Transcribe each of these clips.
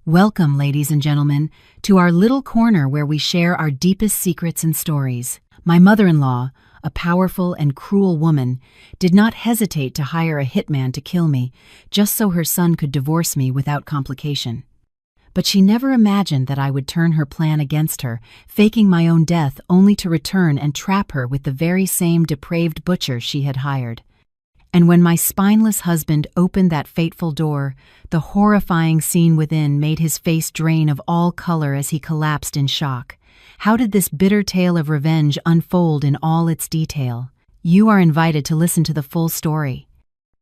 Welcome, ladies and gentlemen, to our little corner where we share our deepest secrets and stories. My mother-in-law, a powerful and cruel woman, did not hesitate to hire a hitman to kill me just so her son could divorce me without complication. But she never imagined that I would turn her plan against her, faking my own death only to return and trap her with the very same depraved butcher she had hired. And when my spineless husband opened that fateful door, the horrifying scene within made his face drain of all color as he collapsed in shock. How did this bitter tale of revenge unfold in all its detail? You are invited to listen to the full story.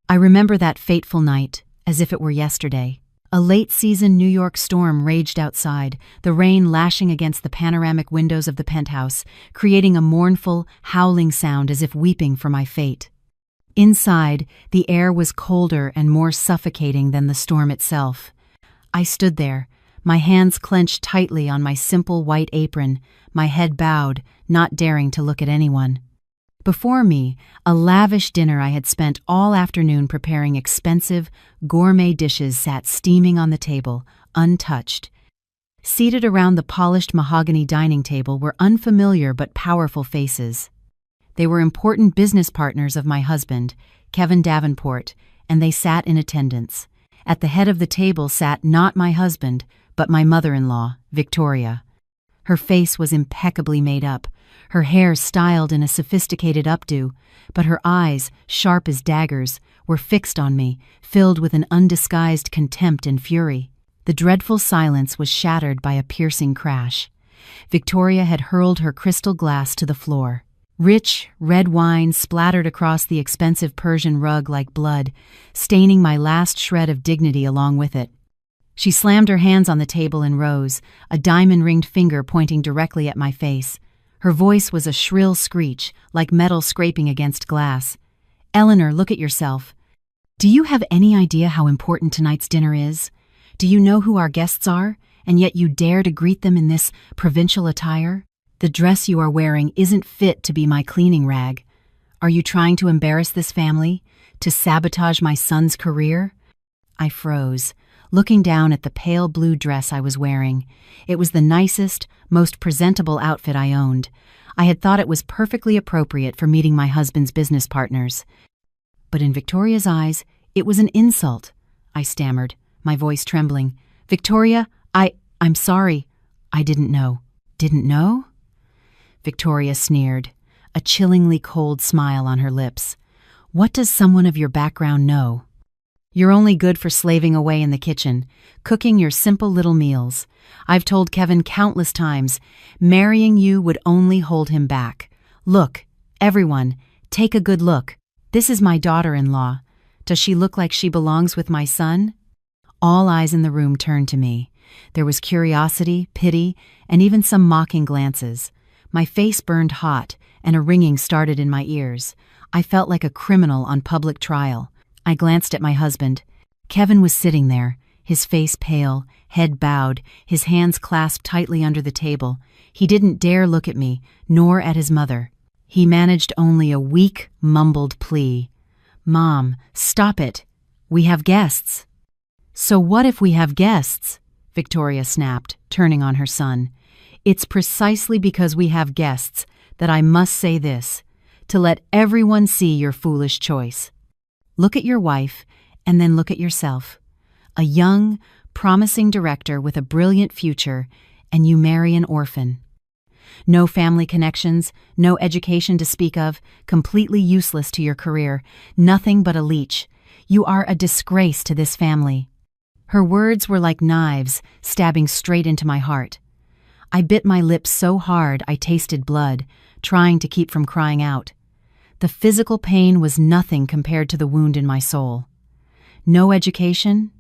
I remember that fateful night, as if it were yesterday. A late-season New York storm raged outside, the rain lashing against the panoramic windows of the penthouse, creating a mournful, howling sound as if weeping for my fate. Inside, the air was colder and more suffocating than the storm itself. I stood there, my hands clenched tightly on my simple white apron, my head bowed, not daring to look at anyone. Before me, a lavish dinner I had spent all afternoon preparing expensive, gourmet dishes sat steaming on the table, untouched. Seated around the polished mahogany dining table were unfamiliar but powerful faces. They were important business partners of my husband, Kevin Davenport, and they sat in attendance. At the head of the table sat not my husband, but my mother-in-law, Victoria. Her face was impeccably made up, her hair styled in a sophisticated updo, but her eyes, sharp as daggers, were fixed on me, filled with an undisguised contempt and fury. The dreadful silence was shattered by a piercing crash. Victoria had hurled her crystal glass to the floor. Rich, red wine splattered across the expensive Persian rug like blood, staining my last shred of dignity along with it. She slammed her hands on the table and rose, a diamond-ringed finger pointing directly at my face. Her voice was a shrill screech, like metal scraping against glass. "Eleanor, look at yourself. Do you have any idea how important tonight's dinner is? Do you know who our guests are, and yet you dare to greet them in this provincial attire? The dress you are wearing isn't fit to be my cleaning rag. Are you trying to embarrass this family? To sabotage my son's career?" I froze, looking down at the pale blue dress I was wearing. It was the nicest, most presentable outfit I owned. I had thought it was perfectly appropriate for meeting my husband's business partners. But in Victoria's eyes, it was an insult. I stammered, my voice trembling. "Victoria, I'm sorry. I didn't know." "Didn't know?" Victoria sneered, a chillingly cold smile on her lips. "What does someone of your background know? You're only good for slaving away in the kitchen, cooking your simple little meals. I've told Kevin countless times, marrying you would only hold him back. Look, everyone, take a good look. This is my daughter-in-law. Does she look like she belongs with my son?" All eyes in the room turned to me. There was curiosity, pity, and even some mocking glances. My face burned hot, and a ringing started in my ears. I felt like a criminal on public trial. I glanced at my husband. Kevin was sitting there, his face pale, head bowed, his hands clasped tightly under the table. He didn't dare look at me, nor at his mother. He managed only a weak, mumbled plea. "Mom, stop it. We have guests." "So what if we have guests?" Victoria snapped, turning on her son. "It's precisely because we have guests that I must say this, to let everyone see your foolish choice. Look at your wife, and then look at yourself. A young, promising director with a brilliant future, and you marry an orphan. No family connections, no education to speak of, completely useless to your career, nothing but a leech. You are a disgrace to this family." Her words were like knives, stabbing straight into my heart. I bit my lips so hard I tasted blood, trying to keep from crying out. The physical pain was nothing compared to the wound in my soul. No education?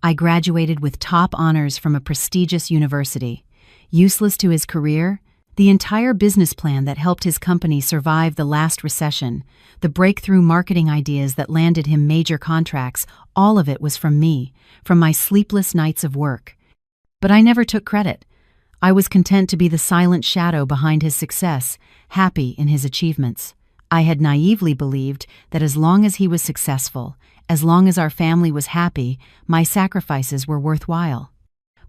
I graduated with top honors from a prestigious university. Useless to his career? The entire business plan that helped his company survive the last recession, the breakthrough marketing ideas that landed him major contracts, all of it was from me, from my sleepless nights of work. But I never took credit. I was content to be the silent shadow behind his success, happy in his achievements. I had naively believed that as long as he was successful, as long as our family was happy, my sacrifices were worthwhile.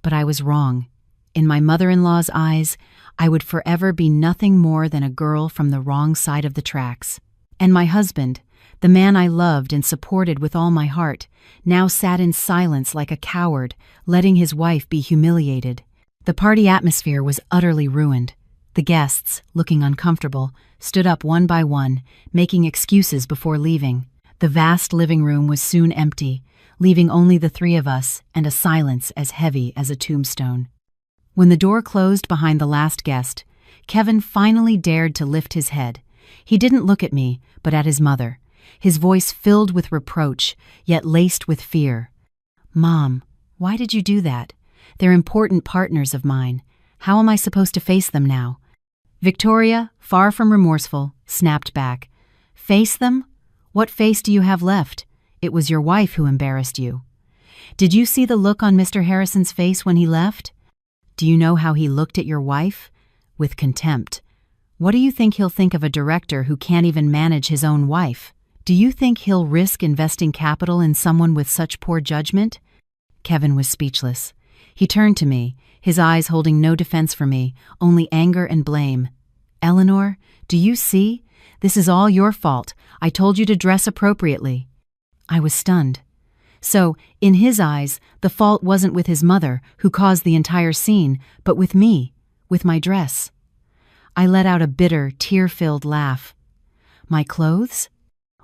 But I was wrong. In my mother-in-law's eyes, I would forever be nothing more than a girl from the wrong side of the tracks. And my husband, the man I loved and supported with all my heart, now sat in silence like a coward, letting his wife be humiliated. The party atmosphere was utterly ruined. The guests, looking uncomfortable, stood up one by one, making excuses before leaving. The vast living room was soon empty, leaving only the three of us and a silence as heavy as a tombstone. When the door closed behind the last guest, Kevin finally dared to lift his head. He didn't look at me, but at his mother, his voice filled with reproach, yet laced with fear. "Mom, why did you do that? They're important partners of mine. How am I supposed to face them now?" Victoria, far from remorseful, snapped back. "Face them? What face do you have left? It was your wife who embarrassed you. Did you see the look on Mr. Harrison's face when he left? Do you know how he looked at your wife? With contempt. What do you think he'll think of a director who can't even manage his own wife? Do you think he'll risk investing capital in someone with such poor judgment?" Kevin was speechless. He turned to me, his eyes holding no defense for me, only anger and blame. "Eleanor, do you see? This is all your fault. I told you to dress appropriately." I was stunned. So, in his eyes, the fault wasn't with his mother, who caused the entire scene, but with me, with my dress. I let out a bitter, tear-filled laugh. My clothes?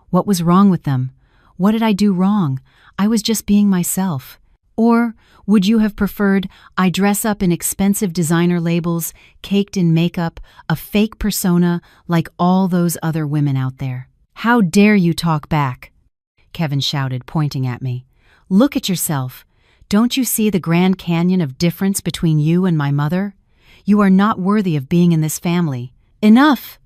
What was wrong with them? What did I do wrong? I was just being myself. Or would you have preferred I dress up in expensive designer labels, caked in makeup, a fake persona like all those other women out there? "How dare you talk back?" Kevin shouted, pointing at me. "Look at yourself. Don't you see the Grand Canyon of difference between you and my mother? You are not worthy of being in this family. Enough!"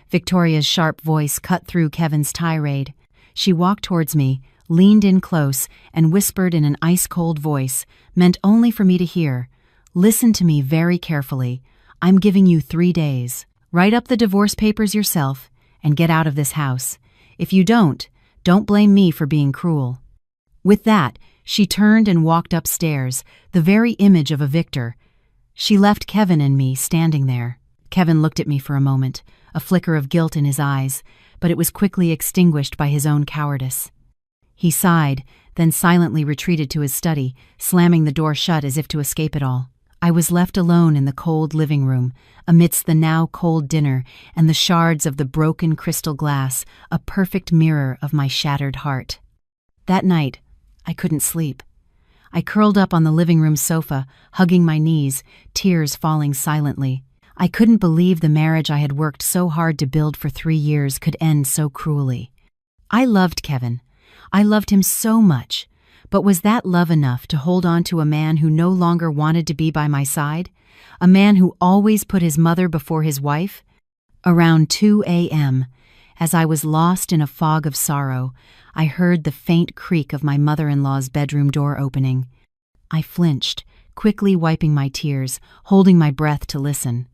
Victoria's sharp voice cut through Kevin's tirade. She walked towards me, leaned in close, and whispered in an ice-cold voice, meant only for me to hear, "Listen to me very carefully. I'm giving you 3 days. Write up the divorce papers yourself and get out of this house. If you don't blame me for being cruel." With that, she turned and walked upstairs, the very image of a victor. She left Kevin and me standing there. Kevin looked at me for a moment, a flicker of guilt in his eyes, but it was quickly extinguished by his own cowardice. He sighed, then silently retreated to his study, slamming the door shut as if to escape it all. I was left alone in the cold living room, amidst the now cold dinner and the shards of the broken crystal glass, a perfect mirror of my shattered heart. That night, I couldn't sleep. I curled up on the living room sofa, hugging my knees, tears falling silently. I couldn't believe the marriage I had worked so hard to build for 3 years could end so cruelly. I loved Kevin. I loved him so much. But was that love enough to hold on to a man who no longer wanted to be by my side? A man who always put his mother before his wife? Around 2 a.m., as I was lost in a fog of sorrow, I heard the faint creak of my mother-in-law's bedroom door opening. I flinched, quickly wiping my tears, holding my breath to listen.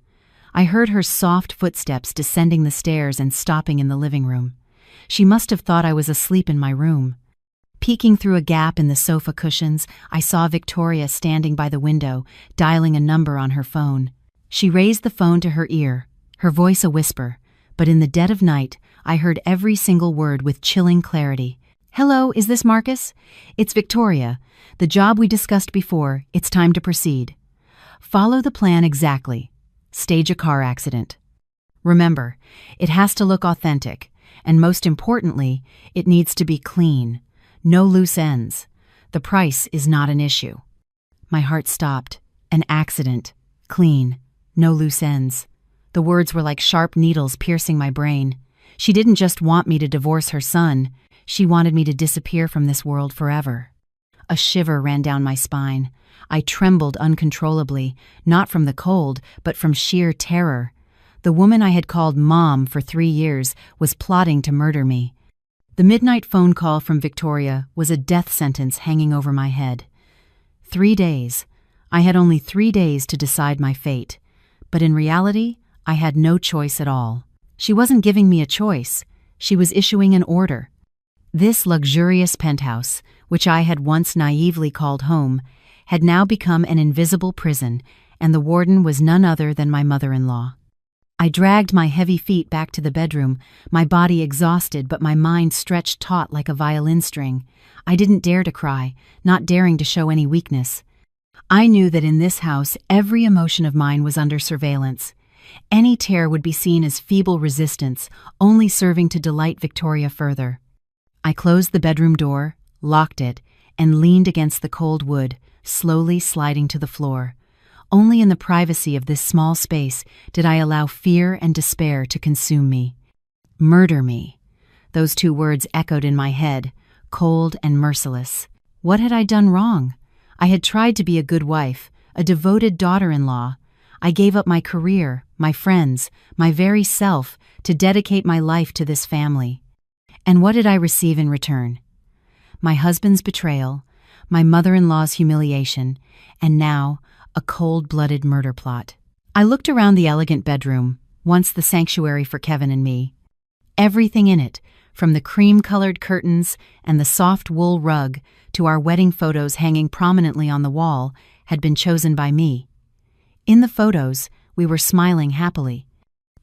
I heard her soft footsteps descending the stairs and stopping in the living room. She must have thought I was asleep in my room. Peeking through a gap in the sofa cushions, I saw Victoria standing by the window, dialing a number on her phone. She raised the phone to her ear, her voice a whisper, but in the dead of night, I heard every single word with chilling clarity. "Hello, is this Marcus? It's Victoria. The job we discussed before, it's time to proceed. Follow the plan exactly. Stage a car accident. Remember, it has to look authentic, and most importantly, it needs to be clean. No loose ends. The price is not an issue." My heart stopped. An accident. Clean. No loose ends. The words were like sharp needles piercing my brain. She didn't just want me to divorce her son. She wanted me to disappear from this world forever. A shiver ran down my spine. I trembled uncontrollably, not from the cold, but from sheer terror. The woman I had called Mom for 3 years was plotting to murder me. The midnight phone call from Victoria was a death sentence hanging over my head. 3 days. I had only 3 days to decide my fate. But in reality, I had no choice at all. She wasn't giving me a choice. She was issuing an order. This luxurious penthouse, which I had once naively called home, had now become an invisible prison, and the warden was none other than my mother-in-law. I dragged my heavy feet back to the bedroom, my body exhausted but my mind stretched taut like a violin string. I didn't dare to cry, not daring to show any weakness. I knew that in this house every emotion of mine was under surveillance. Any tear would be seen as feeble resistance, only serving to delight Victoria further. I closed the bedroom door, locked it, and leaned against the cold wood, slowly sliding to the floor. Only in the privacy of this small space did I allow fear and despair to consume me. Murder me. Those two words echoed in my head, cold and merciless. What had I done wrong? I had tried to be a good wife, a devoted daughter-in-law. I gave up my career, my friends, my very self to dedicate my life to this family. And what did I receive in return? My husband's betrayal, my mother-in-law's humiliation, and now a cold-blooded murder plot. I looked around the elegant bedroom, once the sanctuary for Kevin and me. Everything in it, from the cream-colored curtains and the soft wool rug to our wedding photos hanging prominently on the wall, had been chosen by me. In the photos, we were smiling happily.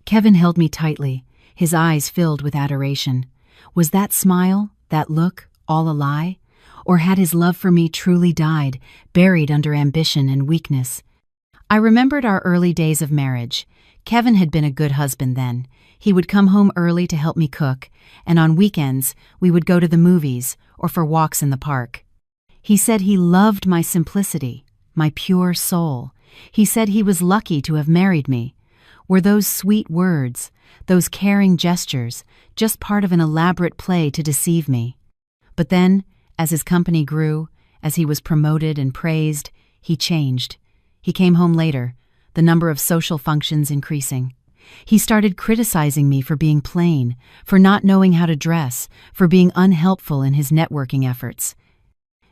Kevin held me tightly, his eyes filled with adoration. Was that smile, that look, all a lie? Or had his love for me truly died, buried under ambition and weakness? I remembered our early days of marriage. Kevin had been a good husband then. He would come home early to help me cook, and on weekends we would go to the movies or for walks in the park. He said he loved my simplicity, my pure soul. He said he was lucky to have married me. Were those sweet words, those caring gestures, just part of an elaborate play to deceive me? But then, as his company grew, as he was promoted and praised, he changed. He came home later, the number of social functions increasing. He started criticizing me for being plain, for not knowing how to dress, for being unhelpful in his networking efforts.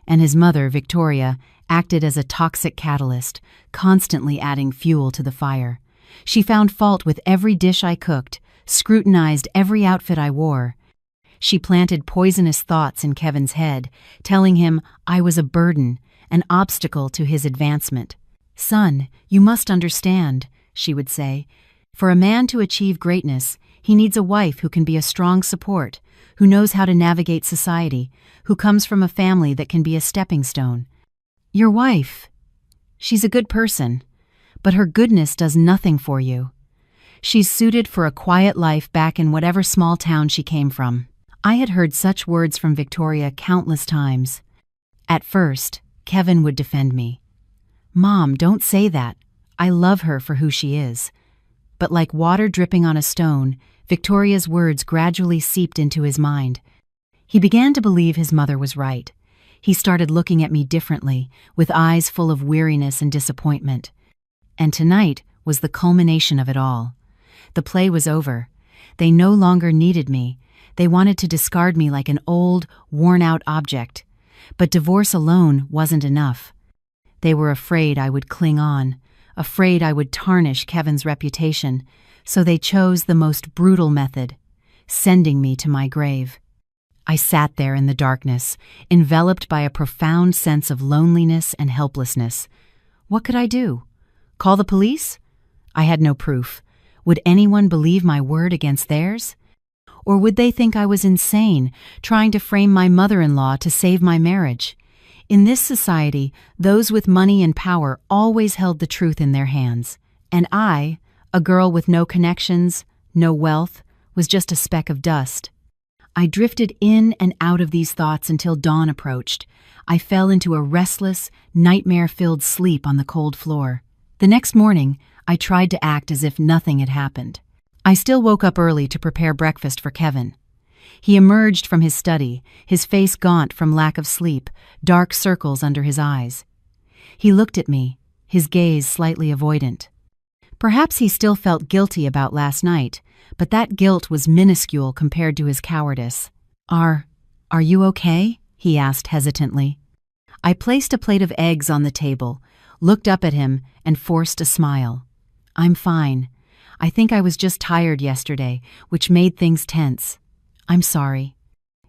And his mother, Victoria, acted as a toxic catalyst, constantly adding fuel to the fire. She found fault with every dish I cooked, scrutinized every outfit I wore. She planted poisonous thoughts in Kevin's head, telling him I was a burden, an obstacle to his advancement. "Son, you must understand," she would say. "For a man to achieve greatness, he needs a wife who can be a strong support, who knows how to navigate society, who comes from a family that can be a stepping stone. Your wife, she's a good person, but her goodness does nothing for you. She's suited for a quiet life back in whatever small town she came from." I had heard such words from Victoria countless times. At first, Kevin would defend me. "Mom, don't say that. I love her for who she is." But like water dripping on a stone, Victoria's words gradually seeped into his mind. He began to believe his mother was right. He started looking at me differently, with eyes full of weariness and disappointment. And tonight was the culmination of it all. The play was over. They no longer needed me. They wanted to discard me like an old, worn-out object. But divorce alone wasn't enough. They were afraid I would cling on, afraid I would tarnish Kevin's reputation, so they chose the most brutal method, sending me to my grave. I sat there in the darkness, enveloped by a profound sense of loneliness and helplessness. What could I do? Call the police? I had no proof. Would anyone believe my word against theirs? Or would they think I was insane, trying to frame my mother-in-law to save my marriage? In this society, those with money and power always held the truth in their hands. And I, a girl with no connections, no wealth, was just a speck of dust. I drifted in and out of these thoughts until dawn approached. I fell into a restless, nightmare-filled sleep on the cold floor. The next morning, I tried to act as if nothing had happened. I still woke up early to prepare breakfast for Kevin. He emerged from his study, his face gaunt from lack of sleep, dark circles under his eyes. He looked at me, his gaze slightly avoidant. Perhaps he still felt guilty about last night, but that guilt was minuscule compared to his cowardice. Are you okay?" he asked hesitantly. I placed a plate of eggs on the table, looked up at him, and forced a smile. "I'm fine. I think I was just tired yesterday, which made things tense. I'm sorry."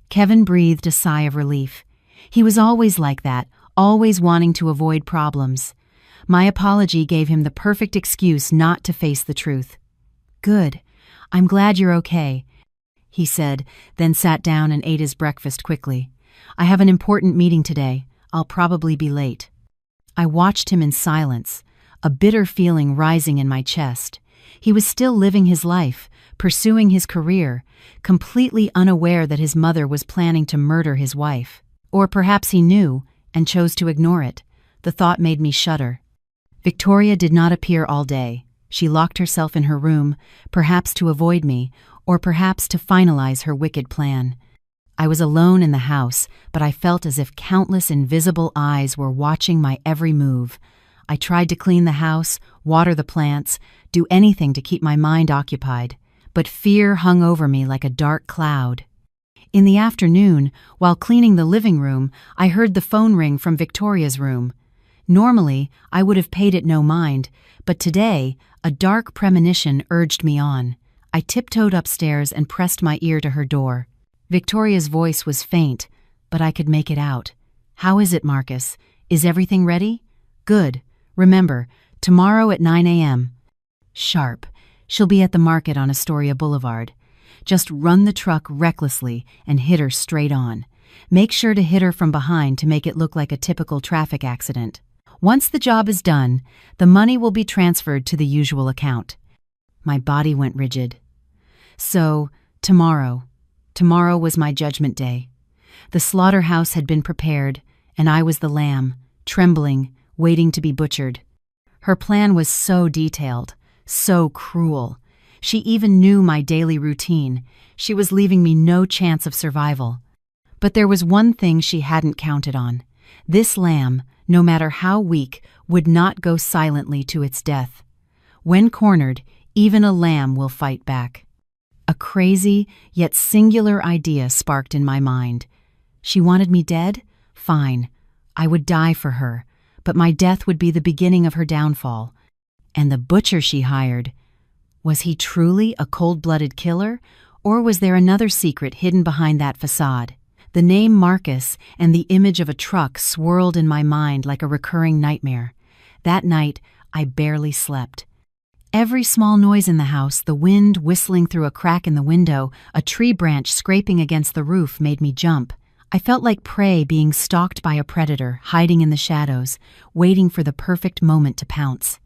Kevin breathed a sigh of relief. He was always like that, always wanting to avoid problems. My apology gave him the perfect excuse not to face the truth. "Good. I'm glad you're okay," he said, then sat down and ate his breakfast quickly. "I have an important meeting today. I'll probably be late." I watched him in silence, a bitter feeling rising in my chest. He was still living his life, pursuing his career, completely unaware that his mother was planning to murder his wife. Or perhaps he knew and chose to ignore it. The thought made me shudder. Victoria did not appear all day. She locked herself in her room, perhaps to avoid me, or perhaps to finalize her wicked plan. I was alone in the house, but I felt as if countless invisible eyes were watching my every move. I tried to clean the house, water the plants, do anything to keep my mind occupied, but fear hung over me like a dark cloud. In the afternoon, while cleaning the living room, I heard the phone ring from Victoria's room. Normally, I would have paid it no mind, but today, a dark premonition urged me on. I tiptoed upstairs and pressed my ear to her door. Victoria's voice was faint, but I could make it out. "How is it, Marcus? Is everything ready?" "Good. Remember, tomorrow at 9 a.m. Sharp. She'll be at the market on Astoria Boulevard. Just run the truck recklessly and hit her straight on. Make sure to hit her from behind to make it look like a typical traffic accident. Once the job is done, the money will be transferred to the usual account." My body went rigid. So, tomorrow was my judgment day. The slaughterhouse had been prepared, and I was the lamb, trembling, waiting to be butchered. Her plan was so detailed, so cruel. She even knew my daily routine. She was leaving me no chance of survival. But there was one thing she hadn't counted on. This lamb, no matter how weak, would not go silently to its death. When cornered, even a lamb will fight back. A crazy, yet singular idea sparked in my mind. She wanted me dead? Fine. I would die for her, but my death would be the beginning of her downfall. And the butcher she hired, was he truly a cold-blooded killer, or was there another secret hidden behind that facade? The name Marcus and the image of a truck swirled in my mind like a recurring nightmare. That night, I barely slept. Every small noise in the house, the wind whistling through a crack in the window, a tree branch scraping against the roof, made me jump. I felt like prey being stalked by a predator, hiding in the shadows, waiting for the perfect moment to pounce.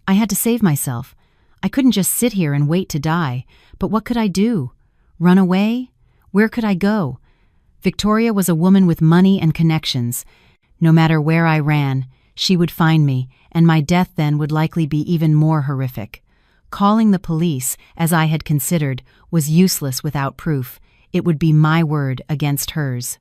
I had to save myself. I couldn't just sit here and wait to die, but what could I do? Run away? Where could I go? Victoria was a woman with money and connections. No matter where I ran, she would find me, and my death then would likely be even more horrific. Calling the police, as I had considered, was useless without proof. It would be my word against hers.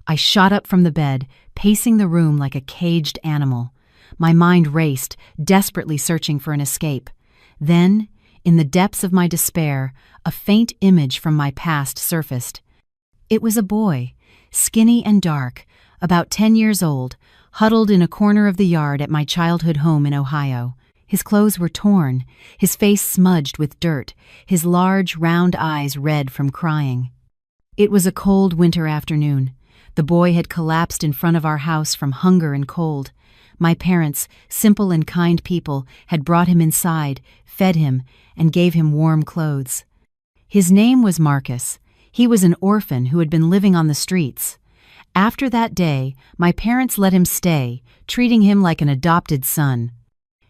I shot up from the bed, pacing the room like a caged animal. My mind raced, desperately searching for an escape. Then, in the depths of my despair, a faint image from my past surfaced. It was a boy, skinny and dark, about 10 years old, huddled in a corner of the yard at my childhood home in Ohio. His clothes were torn, his face smudged with dirt, his large, round eyes red from crying. It was a cold winter afternoon. The boy had collapsed in front of our house from hunger and cold. My parents, simple and kind people, had brought him inside, fed him, and gave him warm clothes. His name was Marcus. He was an orphan who had been living on the streets. After that day, my parents let him stay, treating him like an adopted son.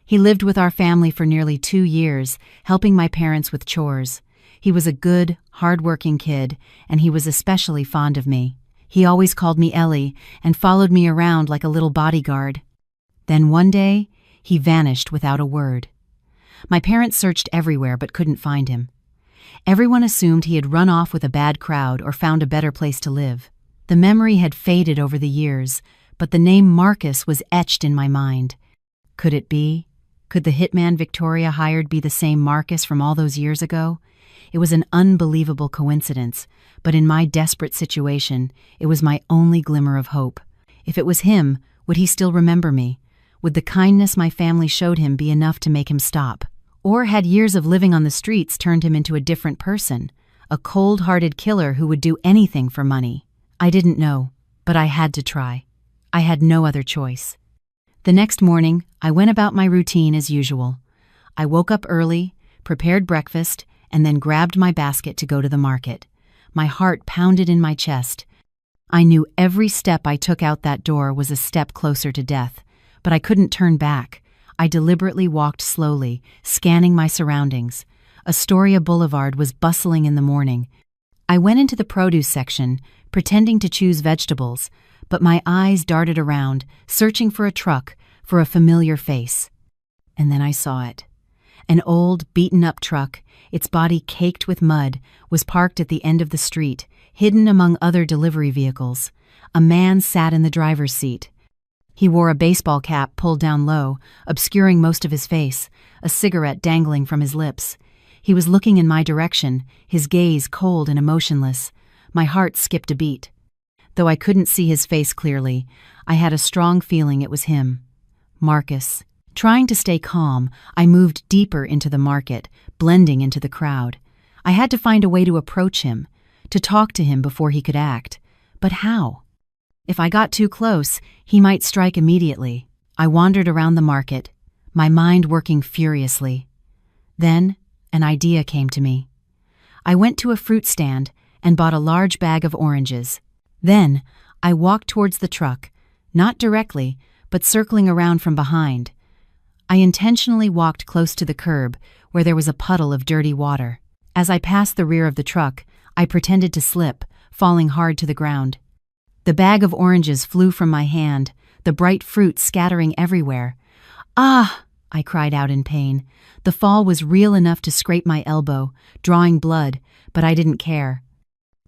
He lived with our family for nearly 2 years, helping my parents with chores. He was a good, hard-working kid, and he was especially fond of me. He always called me Ellie and followed me around like a little bodyguard. Then one day, he vanished without a word. My parents searched everywhere but couldn't find him. Everyone assumed he had run off with a bad crowd or found a better place to live. The memory had faded over the years, but the name Marcus was etched in my mind. Could it be? Could the hitman Victoria hired be the same Marcus from all those years ago? It was an unbelievable coincidence, but in my desperate situation, it was my only glimmer of hope. If it was him, would he still remember me? Would the kindness my family showed him be enough to make him stop? Or had years of living on the streets turned him into a different person, a cold-hearted killer who would do anything for money? I didn't know, but I had to try. I had no other choice. The next morning, I went about my routine as usual. I woke up early, prepared breakfast, and then grabbed my basket to go to the market. My heart pounded in my chest. I knew every step I took out that door was a step closer to death, but I couldn't turn back. I deliberately walked slowly, scanning my surroundings. Astoria Boulevard was bustling in the morning. I went into the produce section, pretending to choose vegetables, but my eyes darted around, searching for a truck, for a familiar face. And then I saw it. An old, beaten-up truck, its body caked with mud, was parked at the end of the street, hidden among other delivery vehicles. A man sat in the driver's seat. He wore a baseball cap pulled down low, obscuring most of his face, a cigarette dangling from his lips. He was looking in my direction, his gaze cold and emotionless. My heart skipped a beat. Though I couldn't see his face clearly, I had a strong feeling it was him. Marcus. Trying to stay calm, I moved deeper into the market, blending into the crowd. I had to find a way to approach him, to talk to him before he could act. But how? If I got too close, he might strike immediately. I wandered around the market, my mind working furiously. Then, an idea came to me. I went to a fruit stand and bought a large bag of oranges. Then, I walked towards the truck, not directly, but circling around from behind. I intentionally walked close to the curb, where there was a puddle of dirty water. As I passed the rear of the truck, I pretended to slip, falling hard to the ground. The bag of oranges flew from my hand, the bright fruit scattering everywhere. "Ah!" I cried out in pain. The fall was real enough to scrape my elbow, drawing blood, but I didn't care.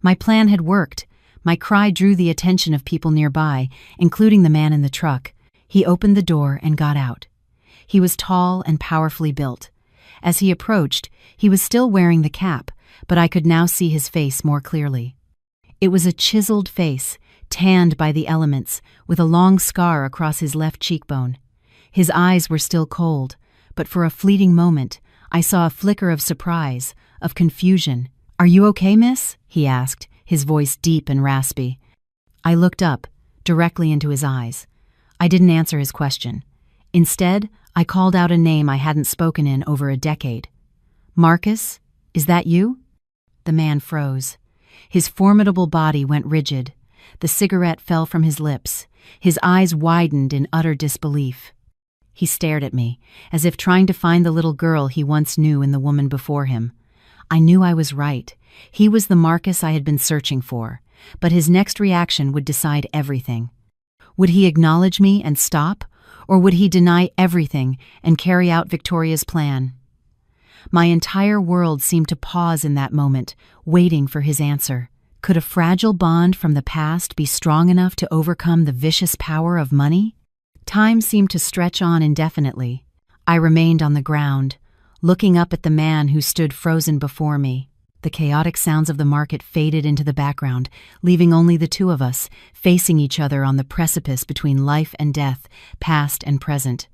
My plan had worked. My cry drew the attention of people nearby, including the man in the truck. He opened the door and got out. He was tall and powerfully built. As he approached, he was still wearing the cap, but I could now see his face more clearly. It was a chiseled face, tanned by the elements, with a long scar across his left cheekbone. His eyes were still cold, but for a fleeting moment, I saw a flicker of surprise, of confusion. "Are you okay, miss?" he asked, his voice deep and raspy. I looked up, directly into his eyes. I didn't answer his question. Instead, I called out a name I hadn't spoken in over a decade. "Marcus, is that you?" The man froze. His formidable body went rigid. The cigarette fell from his lips. His eyes widened in utter disbelief. He stared at me, as if trying to find the little girl he once knew in the woman before him. I knew I was right. He was the Marcus I had been searching for, but his next reaction would decide everything. Would he acknowledge me and stop, or would he deny everything and carry out Victoria's plan? My entire world seemed to pause in that moment, waiting for his answer. Could a fragile bond from the past be strong enough to overcome the vicious power of money? Time seemed to stretch on indefinitely. I remained on the ground, looking up at the man who stood frozen before me. The chaotic sounds of the market faded into the background, leaving only the two of us, facing each other on the precipice between life and death, past and present.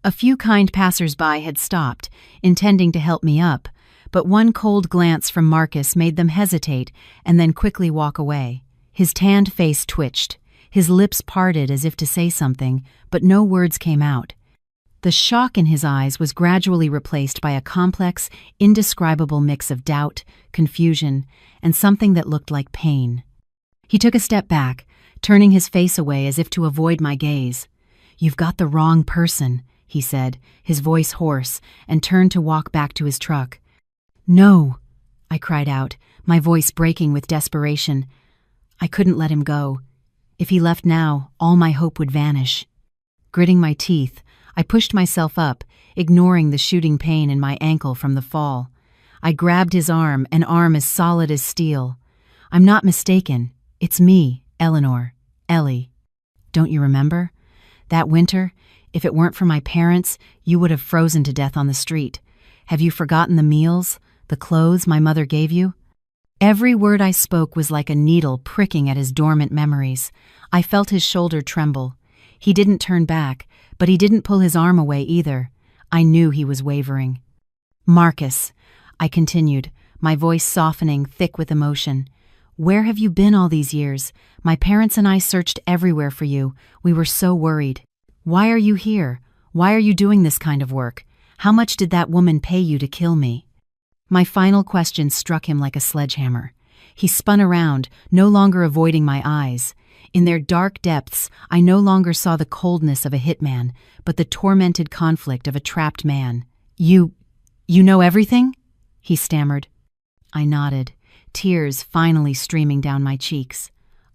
A few kind passers-by had stopped, intending to help me up, but one cold glance from Marcus made them hesitate and then quickly walk away. His tanned face twitched, his lips parted as if to say something, but no words came out. The shock in his eyes was gradually replaced by a complex, indescribable mix of doubt, confusion, and something that looked like pain. He took a step back, turning his face away as if to avoid my gaze. "You've got the wrong person," he said, his voice hoarse, and turned to walk back to his truck. "No," I cried out, my voice breaking with desperation. I couldn't let him go. If he left now, all my hope would vanish. Gritting my teeth, I pushed myself up, ignoring the shooting pain in my ankle from the fall. I grabbed his arm, an arm as solid as steel. "I'm not mistaken. It's me, Eleanor, Ellie. Don't you remember? That winter, if it weren't for my parents, you would have frozen to death on the street. Have you forgotten the meals, the clothes my mother gave you?" Every word I spoke was like a needle pricking at his dormant memories. I felt his shoulder tremble. He didn't turn back, but he didn't pull his arm away either. I knew he was wavering. "Marcus," I continued, my voice softening, thick with emotion, Where have you been all these years? My parents and I searched everywhere for you. We were so worried. Why are you here? Why are you doing this kind of work? How much did that woman pay you to kill me?" My final question struck him like a sledgehammer. He spun around, no longer avoiding my eyes. In their dark depths, I no longer saw the coldness of a hitman, but the tormented conflict of a trapped man. You know everything?" he stammered. I nodded, tears finally streaming down my cheeks.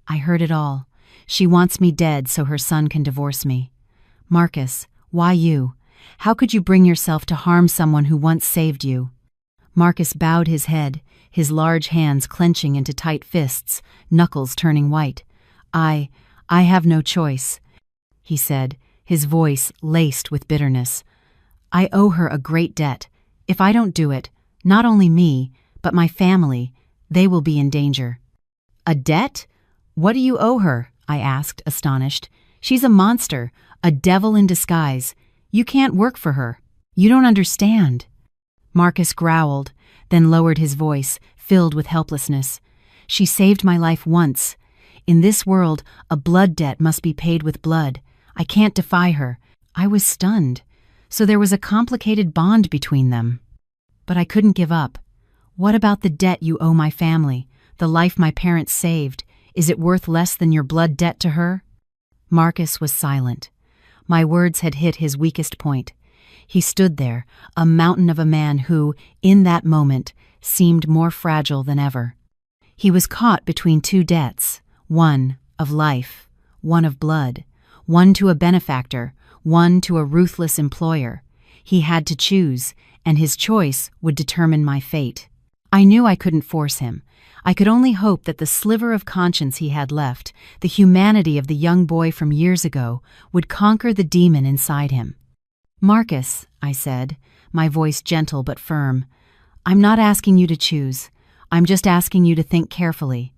"I heard it all. She wants me dead so her son can divorce me." "Marcus, why you? How could you bring yourself to harm someone who once saved you?" Marcus bowed his head, his large hands clenching into tight fists, knuckles turning white. I have no choice," he said, his voice laced with bitterness. "I owe her a great debt. If I don't do it, not only me, but my family, they will be in danger." "A debt? What do you owe her?" I asked, astonished. "She's a monster, a devil in disguise. You can't work for her. You don't understand." Marcus growled, then lowered his voice, filled with helplessness. "She saved my life once. In this world, a blood debt must be paid with blood. I can't defy her." I was stunned. So there was a complicated bond between them. But I couldn't give up. "What about the debt you owe my family, the life my parents saved? Is it worth less than your blood debt to her?" Marcus was silent. My words had hit his weakest point. He stood there, a mountain of a man who, in that moment, seemed more fragile than ever. He was caught between two debts, one of life, one of blood, one to a benefactor, one to a ruthless employer. He had to choose, and his choice would determine my fate. I knew I couldn't force him. I could only hope that the sliver of conscience he had left, the humanity of the young boy from years ago, would conquer the demon inside him. "Marcus," I said, my voice gentle but firm, "I'm not asking you to choose. I'm just asking you to think carefully.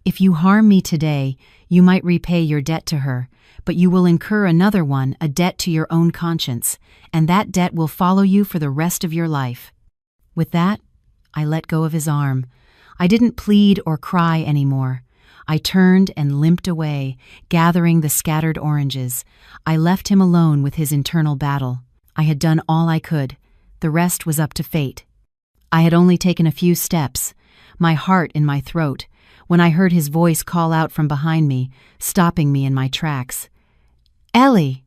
If you harm me today, you might repay your debt to her, but you will incur another one, a debt to your own conscience, and that debt will follow you for the rest of your life." With that, I let go of his arm. I didn't plead or cry anymore. I turned and limped away, gathering the scattered oranges. I left him alone with his internal battle. I had done all I could. The rest was up to fate. I had only taken a few steps, my heart in my throat, when I heard his voice call out from behind me, stopping me in my tracks. "Ellie!"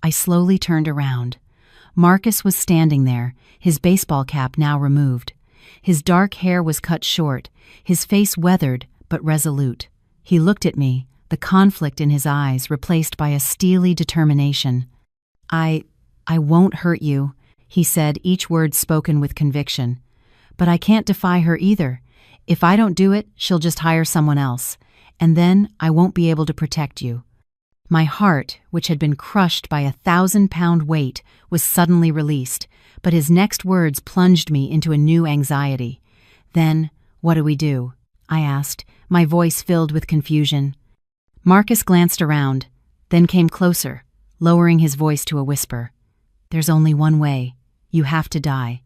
I slowly turned around. Marcus was standing there, his baseball cap now removed. His dark hair was cut short, his face weathered but resolute. He looked at me, the conflict in his eyes replaced by a steely determination. I won't hurt you," he said, each word spoken with conviction. "But I can't defy her either. If I don't do it, she'll just hire someone else, and then I won't be able to protect you." My heart, which had been crushed by 1,000-pound weight, was suddenly released, but his next words plunged me into a new anxiety. "Then, what do we do?" I asked, my voice filled with confusion. Marcus glanced around, then came closer, lowering his voice to a whisper. "There's only one way. You have to die.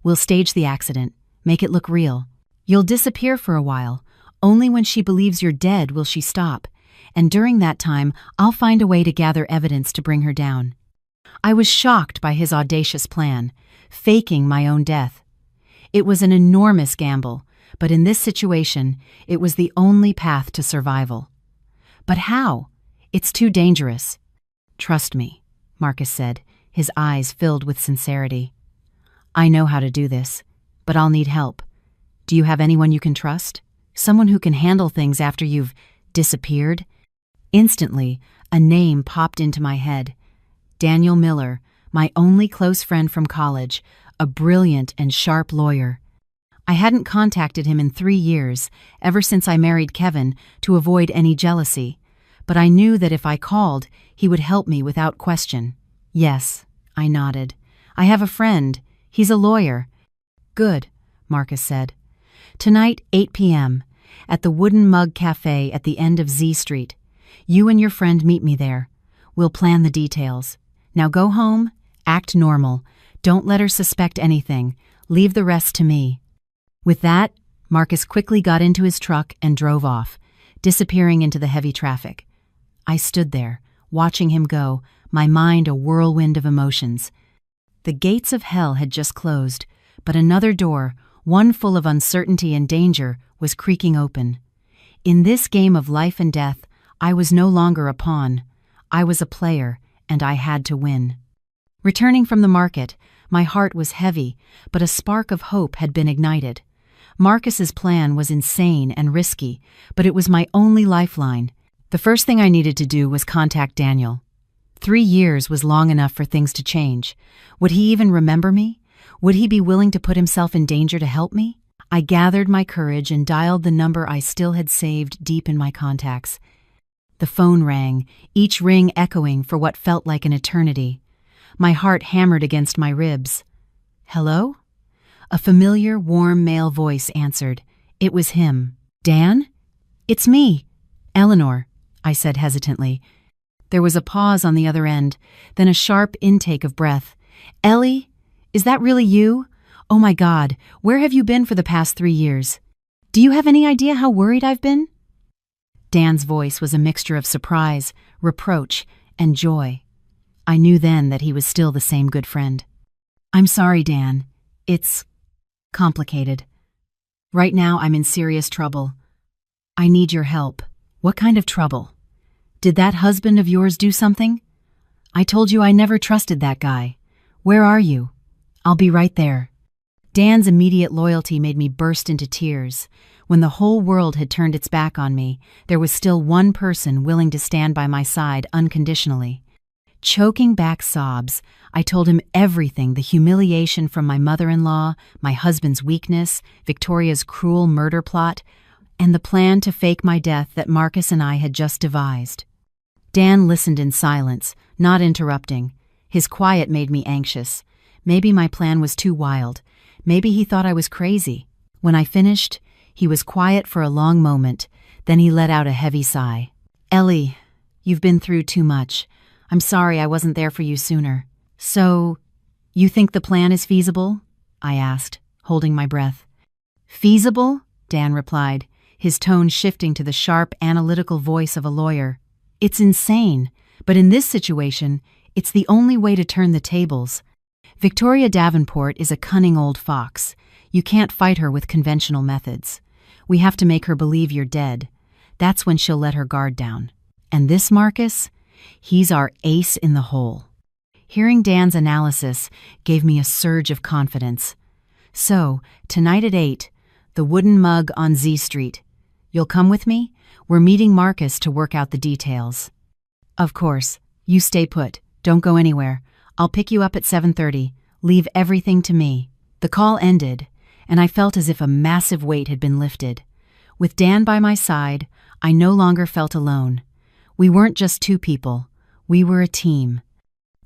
We'll stage the accident, make it look real. You'll disappear for a while. Only when she believes you're dead will she stop, and during that time, I'll find a way to gather evidence to bring her down." I was shocked by his audacious plan, faking my own death. It was an enormous gamble, but in this situation, it was the only path to survival. "But how? It's too dangerous." "Trust me," Marcus said, his eyes filled with sincerity. "I know how to do this, but I'll need help. Do you have anyone you can trust? Someone who can handle things after you've disappeared?" Instantly, a name popped into my head. Daniel Miller, my only close friend from college, a brilliant and sharp lawyer. I hadn't contacted him in 3 years, ever since I married Kevin, to avoid any jealousy, but I knew that if I called, he would help me without question. "Yes," I nodded. "I have a friend. He's a lawyer." "Good," Marcus said. "Tonight, 8 p.m., at the Wooden Mug Cafe at the end of Z Street. You and your friend meet me there. We'll plan the details. Now go home, act normal. Don't let her suspect anything. Leave the rest to me." With that, Marcus quickly got into his truck and drove off, disappearing into the heavy traffic. I stood there, watching him go, my mind a whirlwind of emotions. The gates of hell had just closed, but another door, one full of uncertainty and danger, was creaking open. In this game of life and death, I was no longer a pawn. I was a player, and I had to win. Returning from the market, my heart was heavy, but a spark of hope had been ignited. Marcus's plan was insane and risky, but it was my only lifeline. The first thing I needed to do was contact Daniel. 3 years was long enough for things to change. Would he even remember me? Would he be willing to put himself in danger to help me? I gathered my courage and dialed the number I still had saved deep in my contacts. The phone rang, each ring echoing for what felt like an eternity. My heart hammered against my ribs. "Hello?" A familiar, warm male voice answered. It was him. "Dan? It's me, Eleanor," I said hesitantly. There was a pause on the other end, then a sharp intake of breath. "Ellie? Is that really you? Oh my God, where have you been for the past 3 years? Do you have any idea how worried I've been?" Dan's voice was a mixture of surprise, reproach, and joy. I knew then that he was still the same good friend. "I'm sorry, Dan. It's complicated. Right now I'm in serious trouble. I need your help." "What kind of trouble? Did that husband of yours do something? I told you I never trusted that guy. Where are you? I'll be right there." Dan's immediate loyalty made me burst into tears. When the whole world had turned its back on me, there was still one person willing to stand by my side unconditionally. Choking back sobs, I told him everything: the humiliation from my mother-in-law, my husband's weakness, Victoria's cruel murder plot, and the plan to fake my death that Marcus and I had just devised. Dan listened in silence, not interrupting. His quiet made me anxious. Maybe my plan was too wild. Maybe he thought I was crazy. When I finished, he was quiet for a long moment, then he let out a heavy sigh. "Ellie, you've been through too much. I'm sorry I wasn't there for you sooner." "So, you think the plan is feasible?" I asked, holding my breath. "Feasible?" Dan replied, his tone shifting to the sharp, analytical voice of a lawyer. "It's insane, but in this situation, it's the only way to turn the tables. Victoria Davenport is a cunning old fox. You can't fight her with conventional methods. We have to make her believe you're dead. That's when she'll let her guard down. And this Marcus? He's our ace in the hole." Hearing Dan's analysis gave me a surge of confidence. "So, tonight at 8, the Wooden Mug on Z Street. You'll come with me? We're meeting Marcus to work out the details." "Of course. You stay put. Don't go anywhere. I'll pick you up at 7:30. Leave everything to me." The call ended, and I felt as if a massive weight had been lifted. With Dan by my side, I no longer felt alone. We weren't just two people. We were a team.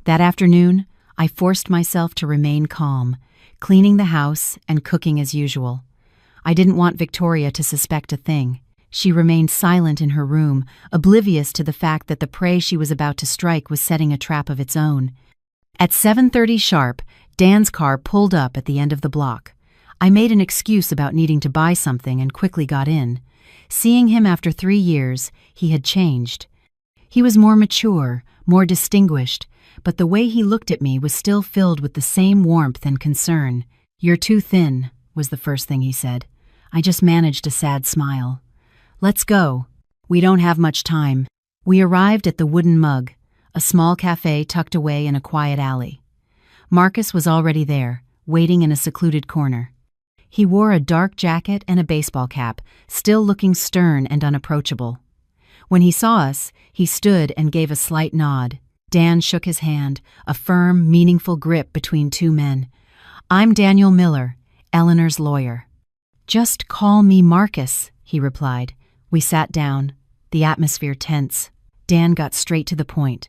That afternoon, I forced myself to remain calm, cleaning the house and cooking as usual. I didn't want Victoria to suspect a thing. She remained silent in her room, oblivious to the fact that the prey she was about to strike was setting a trap of its own. At 7:30 sharp, Dan's car pulled up at the end of the block. I made an excuse about needing to buy something and quickly got in. Seeing him after 3 years, he had changed. He was more mature, more distinguished, but the way he looked at me was still filled with the same warmth and concern. "You're too thin," was the first thing he said. I just managed a sad smile. "Let's go. We don't have much time." We arrived at the Wooden Mug, a small cafe tucked away in a quiet alley. Marcus was already there, waiting in a secluded corner. He wore a dark jacket and a baseball cap, still looking stern and unapproachable. When he saw us, he stood and gave a slight nod. Dan shook his hand, a firm, meaningful grip between two men. "I'm Daniel Miller, Eleanor's lawyer." "Just call me Marcus," he replied. We sat down, the atmosphere tense. Dan got straight to the point.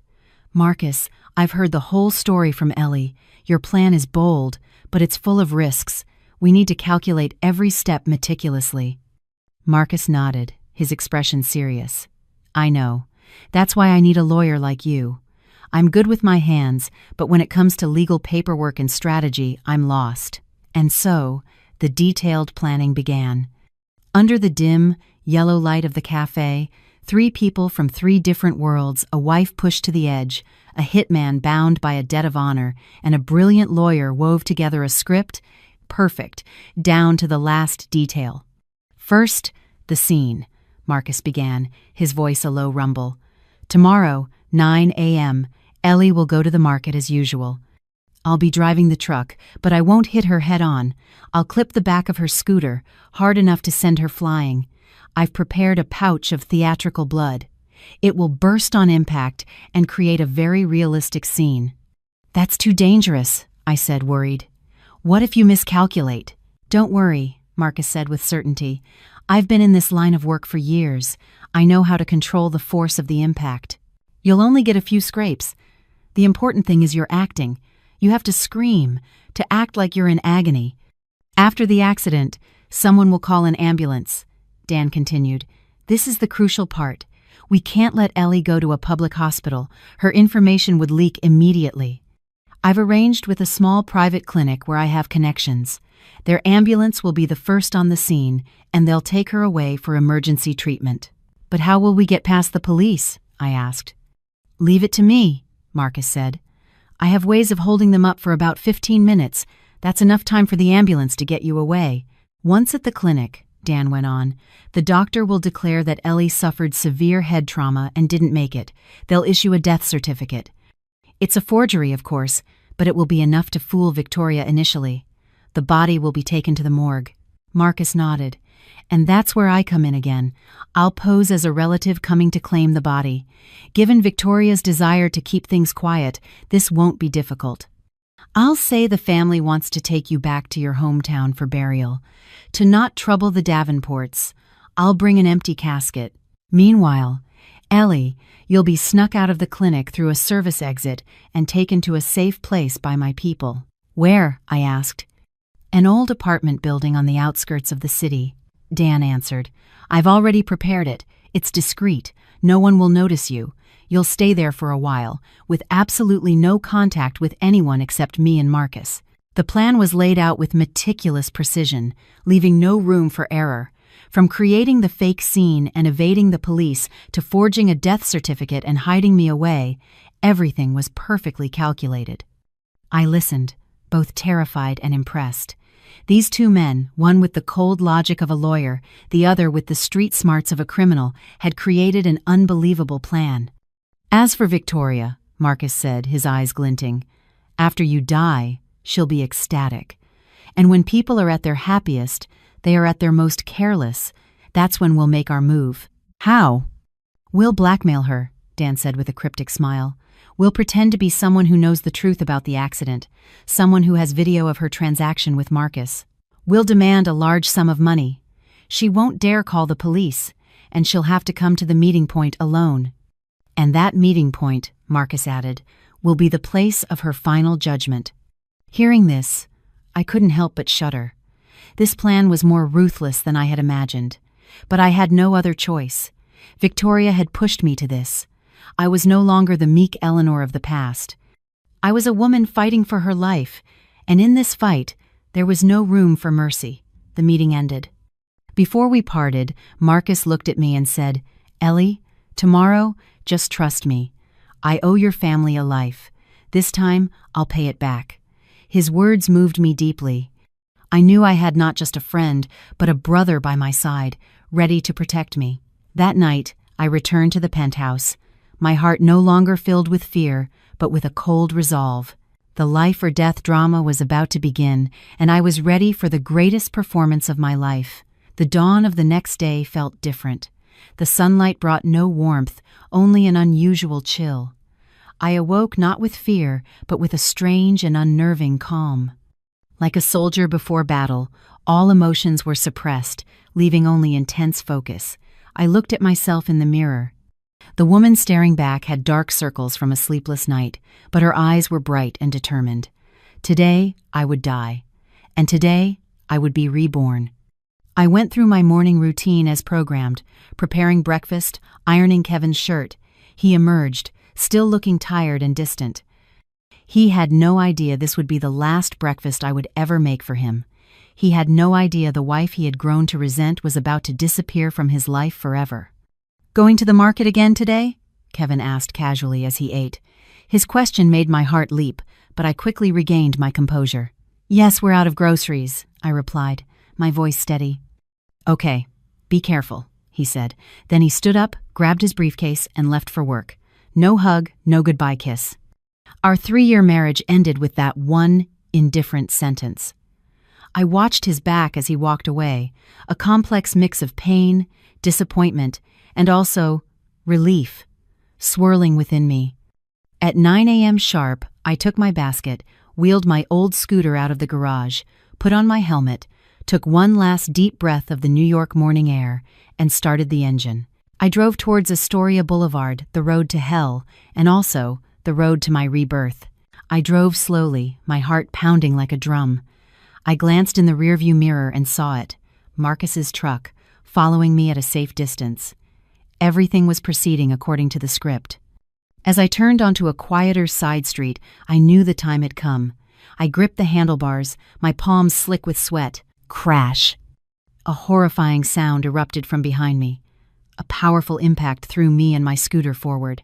"Marcus, I've heard the whole story from Ellie. Your plan is bold, but it's full of risks. We need to calculate every step meticulously." Marcus nodded, his expression serious. "I know. That's why I need a lawyer like you. I'm good with my hands, but when it comes to legal paperwork and strategy, I'm lost." And so, the detailed planning began. Under the dim, yellow light of the cafe, 3 people from 3 different worlds, a wife pushed to the edge, a hitman bound by a debt of honor, and a brilliant lawyer wove together a script, perfect, down to the last detail. First, the scene, Marcus began, his voice a low rumble. Tomorrow, 9 a.m., Ellie will go to the market as usual. I'll be driving the truck, but I won't hit her head-on. I'll clip the back of her scooter, hard enough to send her flying. I've prepared a pouch of theatrical blood. It will burst on impact and create a very realistic scene. That's too dangerous, I said, worried. What if you miscalculate? Don't worry, Marcus said with certainty. I've been in this line of work for years. I know how to control the force of the impact. You'll only get a few scrapes. The important thing is your acting. You have to scream, to act like you're in agony. After the accident, someone will call an ambulance, Dan continued. This is the crucial part. We can't let Ellie go to a public hospital. Her information would leak immediately. I've arranged with a small private clinic where I have connections. Their ambulance will be the first on the scene, and they'll take her away for emergency treatment. But how will we get past the police? I asked. Leave it to me, Marcus said. I have ways of holding them up for about 15 minutes. That's enough time for the ambulance to get you away. Once at the clinic, Dan went on, the doctor will declare that Ellie suffered severe head trauma and didn't make it. They'll issue a death certificate. It's a forgery, of course, but it will be enough to fool Victoria initially. The body will be taken to the morgue. Marcus nodded. And that's where I come in again. I'll pose as a relative coming to claim the body. Given Victoria's desire to keep things quiet, this won't be difficult. I'll say the family wants to take you back to your hometown for burial. To not trouble the Davenports, I'll bring an empty casket. Meanwhile, Ellie, you'll be snuck out of the clinic through a service exit and taken to a safe place by my people. Where? I asked. An old apartment building on the outskirts of the city. Dan answered. I've already prepared it. It's discreet. No one will notice you. You'll stay there for a while, with absolutely no contact with anyone except me and Marcus. The plan was laid out with meticulous precision, leaving no room for error. From creating the fake scene and evading the police to forging a death certificate and hiding me away, everything was perfectly calculated. I listened, both terrified and impressed. These 2 men, one with the cold logic of a lawyer, the other with the street smarts of a criminal, had created an unbelievable plan. As for Victoria, Marcus said, his eyes glinting, after you die, she'll be ecstatic. And when people are at their happiest, they are at their most careless. That's when we'll make our move. How? We'll blackmail her, Dan said with a cryptic smile. We'll pretend to be someone who knows the truth about the accident, someone who has video of her transaction with Marcus. We'll demand a large sum of money. She won't dare call the police, and she'll have to come to the meeting point alone. And that meeting point, Marcus added, will be the place of her final judgment. Hearing this, I couldn't help but shudder. This plan was more ruthless than I had imagined, but I had no other choice. Victoria had pushed me to this. I was no longer the meek Eleanor of the past. I was a woman fighting for her life, and in this fight, there was no room for mercy. The meeting ended. Before we parted, Marcus looked at me and said, Ellie, tomorrow, just trust me. I owe your family a life. This time, I'll pay it back. His words moved me deeply. I knew I had not just a friend, but a brother by my side, ready to protect me. That night, I returned to the penthouse, my heart no longer filled with fear, but with a cold resolve. The life or death drama was about to begin, and I was ready for the greatest performance of my life. The dawn of the next day felt different. The sunlight brought no warmth, only an unusual chill. I awoke not with fear, but with a strange and unnerving calm. Like a soldier before battle, all emotions were suppressed, leaving only intense focus. I looked at myself in the mirror. The woman staring back had dark circles from a sleepless night, but her eyes were bright and determined. Today, I would die. And today, I would be reborn. I went through my morning routine as programmed, preparing breakfast, ironing Kevin's shirt. He emerged, still looking tired and distant. He had no idea this would be the last breakfast I would ever make for him. He had no idea the wife he had grown to resent was about to disappear from his life forever. "Going to the market again today?" Kevin asked casually as he ate. His question made my heart leap, but I quickly regained my composure. "Yes, we're out of groceries," I replied, my voice steady. "Okay, be careful," he said. Then he stood up, grabbed his briefcase, and left for work. No hug, no goodbye kiss. Our 3-year marriage ended with that one indifferent sentence. I watched his back as he walked away, a complex mix of pain, disappointment, and also relief, swirling within me. At 9 a.m. sharp, I took my basket, wheeled my old scooter out of the garage, put on my helmet, took one last deep breath of the New York morning air, and started the engine. I drove towards Astoria Boulevard, the road to hell, and also the road to my rebirth. I drove slowly, my heart pounding like a drum. I glanced in the rearview mirror and saw it, Marcus's truck, following me at a safe distance. Everything was proceeding according to the script. As I turned onto a quieter side street, I knew the time had come. I gripped the handlebars, my palms slick with sweat. Crash! A horrifying sound erupted from behind me. A powerful impact threw me and my scooter forward.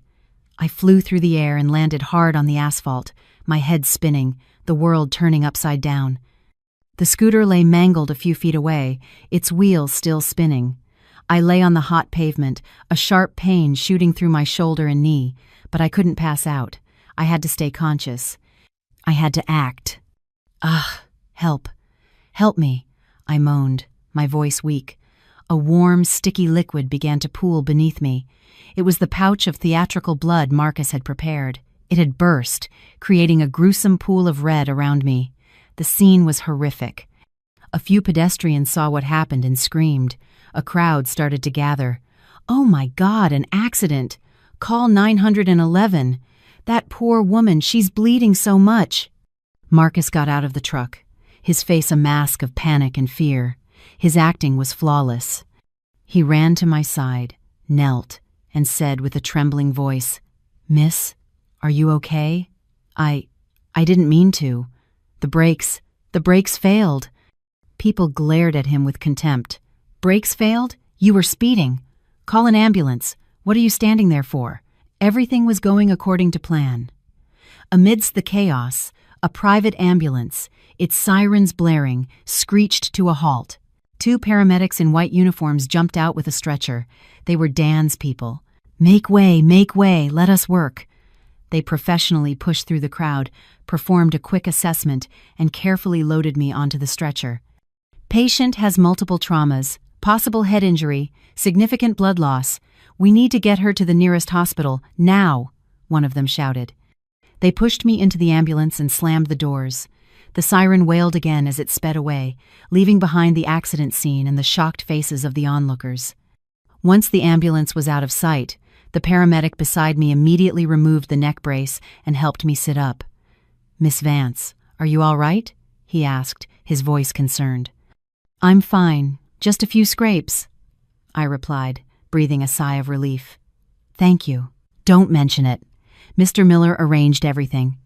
I flew through the air and landed hard on the asphalt, my head spinning, the world turning upside down. The scooter lay mangled a few feet away, its wheels still spinning. I lay on the hot pavement, a sharp pain shooting through my shoulder and knee, but I couldn't pass out. I had to stay conscious. I had to act. Help. Help me, I moaned, my voice weak. A warm, sticky liquid began to pool beneath me. It was the pouch of theatrical blood Marcus had prepared. It had burst, creating a gruesome pool of red around me. The scene was horrific. A few pedestrians saw what happened and screamed. A crowd started to gather. "Oh my God, an accident! Call 911! That poor woman, she's bleeding so much!" Marcus got out of the truck, his face a mask of panic and fear. His acting was flawless. He ran to my side, knelt, and said with a trembling voice, "Miss, are you okay? I didn't mean to. The brakes failed." People glared at him with contempt. "Brakes failed? You were speeding. Call an ambulance. What are you standing there for?" Everything was going according to plan. Amidst the chaos, a private ambulance, its sirens blaring, screeched to a halt. 2 paramedics in white uniforms jumped out with a stretcher. They were Dan's people. Make way, let us work." They professionally pushed through the crowd, performed a quick assessment, and carefully loaded me onto the stretcher. "Patient has multiple traumas, possible head injury, significant blood loss. We need to get her to the nearest hospital, now," one of them shouted. They pushed me into the ambulance and slammed the doors. The siren wailed again as it sped away, leaving behind the accident scene and the shocked faces of the onlookers. Once the ambulance was out of sight, the paramedic beside me immediately removed the neck brace and helped me sit up. "Miss Vance, are you all right?" he asked, his voice concerned. "I'm fine, just a few scrapes," I replied, breathing a sigh of relief. "Thank you. Don't mention it. Mr. Miller arranged everything."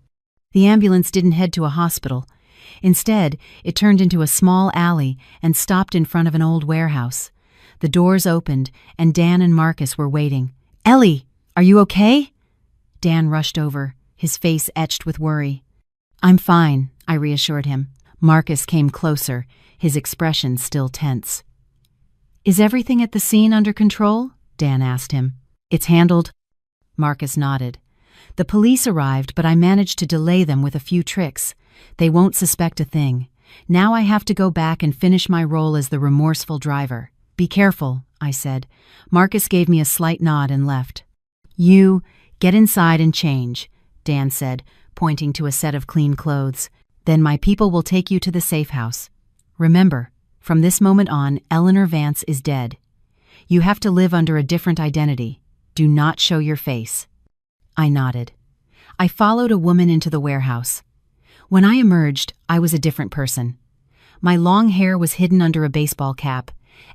The ambulance didn't head to a hospital. Instead, it turned into a small alley and stopped in front of an old warehouse. The doors opened, and Dan and Marcus were waiting. "Ellie, are you okay?" Dan rushed over, his face etched with worry. "I'm fine," I reassured him. Marcus came closer, his expression still tense. "Is everything at the scene under control?" Dan asked him. "It's handled." Marcus nodded. "The police arrived, but I managed to delay them with a few tricks. They won't suspect a thing. Now I have to go back and finish my role as the remorseful driver." "Be careful," I said. Marcus gave me a slight nod and left. "You, get inside and change," Dan said, pointing to a set of clean clothes. "Then my people will take you to the safe house. Remember, from this moment on, Eleanor Vance is dead. You have to live under a different identity. Do not show your face." I nodded. I followed a woman into the warehouse. When I emerged, I was a different person. My long hair was hidden under a baseball cap,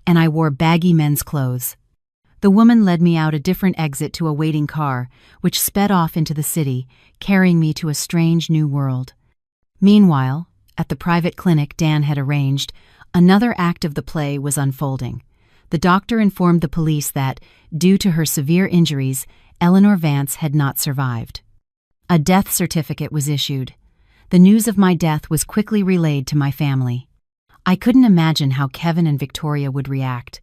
and I wore baggy men's clothes. The woman led me out a different exit to a waiting car, which sped off into the city, carrying me to a strange new world. Meanwhile, At the private clinic Dan had arranged, another act of the play was unfolding. The doctor informed the police that, due to her severe injuries, Eleanor Vance had not survived. A death certificate was issued. The news of my death was quickly relayed to my family. I couldn't imagine how Kevin and Victoria would react.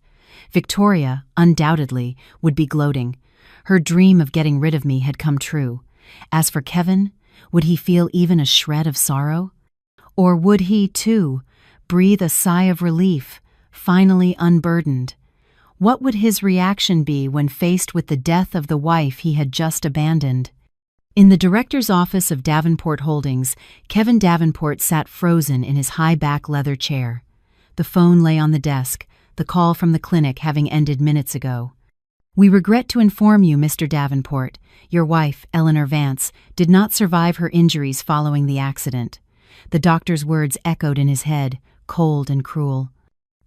Victoria, undoubtedly, would be gloating. Her dream of getting rid of me had come true. As for Kevin, would he feel even a shred of sorrow? Or would he, too, breathe a sigh of relief, finally unburdened? What would his reaction be when faced with the death of the wife he had just abandoned? In the director's office of Davenport Holdings, Kevin Davenport sat frozen in his high-back leather chair. The phone lay on the desk, the call from the clinic having ended minutes ago. "We regret to inform you, Mr. Davenport, your wife, Eleanor Vance, did not survive her injuries following the accident." The doctor's words echoed in his head, cold and cruel.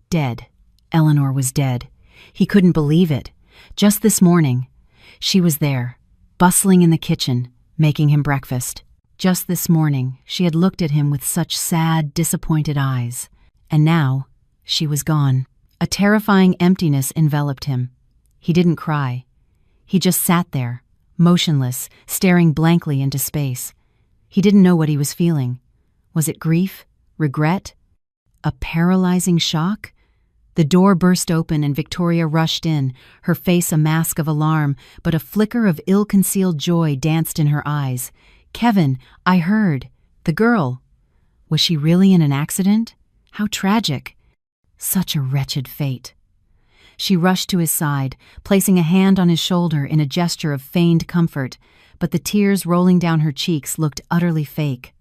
Dead. Eleanor was dead. He couldn't believe it. Just this morning, she was there, bustling in the kitchen, making him breakfast. Just this morning, she had looked at him with such sad, disappointed eyes. And now, she was gone. A terrifying emptiness enveloped him. He didn't cry. He just sat there, motionless, staring blankly into space. He didn't know what he was feeling. Was it grief? Regret? A paralyzing shock? The door burst open and Victoria rushed in, her face a mask of alarm, but a flicker of ill-concealed joy danced in her eyes. "Kevin, I heard. The girl. Was she really in an accident? How tragic. Such a wretched fate." She rushed to his side, placing a hand on his shoulder in a gesture of feigned comfort, but the tears rolling down her cheeks looked utterly fake.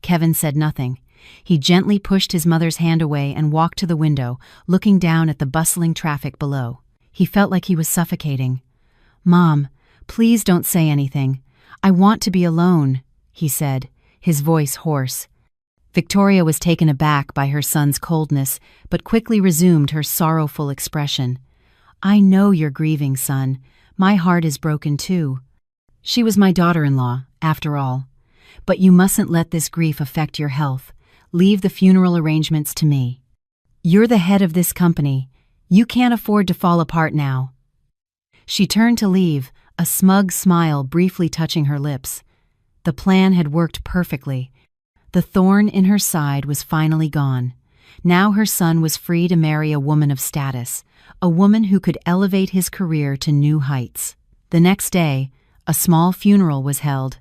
Kevin said nothing. He gently pushed his mother's hand away and walked to the window, looking down at the bustling traffic below. He felt like he was suffocating. "Mom, please don't say anything. I want to be alone," he said, his voice hoarse. Victoria was taken aback by her son's coldness, but quickly resumed her sorrowful expression. "I know you're grieving, son. My heart is broken too. She was my daughter-in-law, after all. But you mustn't let this grief affect your health. Leave the funeral arrangements to me. You're the head of this company. You can't afford to fall apart now." She turned to leave, a smug smile briefly touching her lips. The plan had worked perfectly. The thorn in her side was finally gone. Now her son was free to marry a woman of status, a woman who could elevate his career to new heights. The next day, a small funeral was held.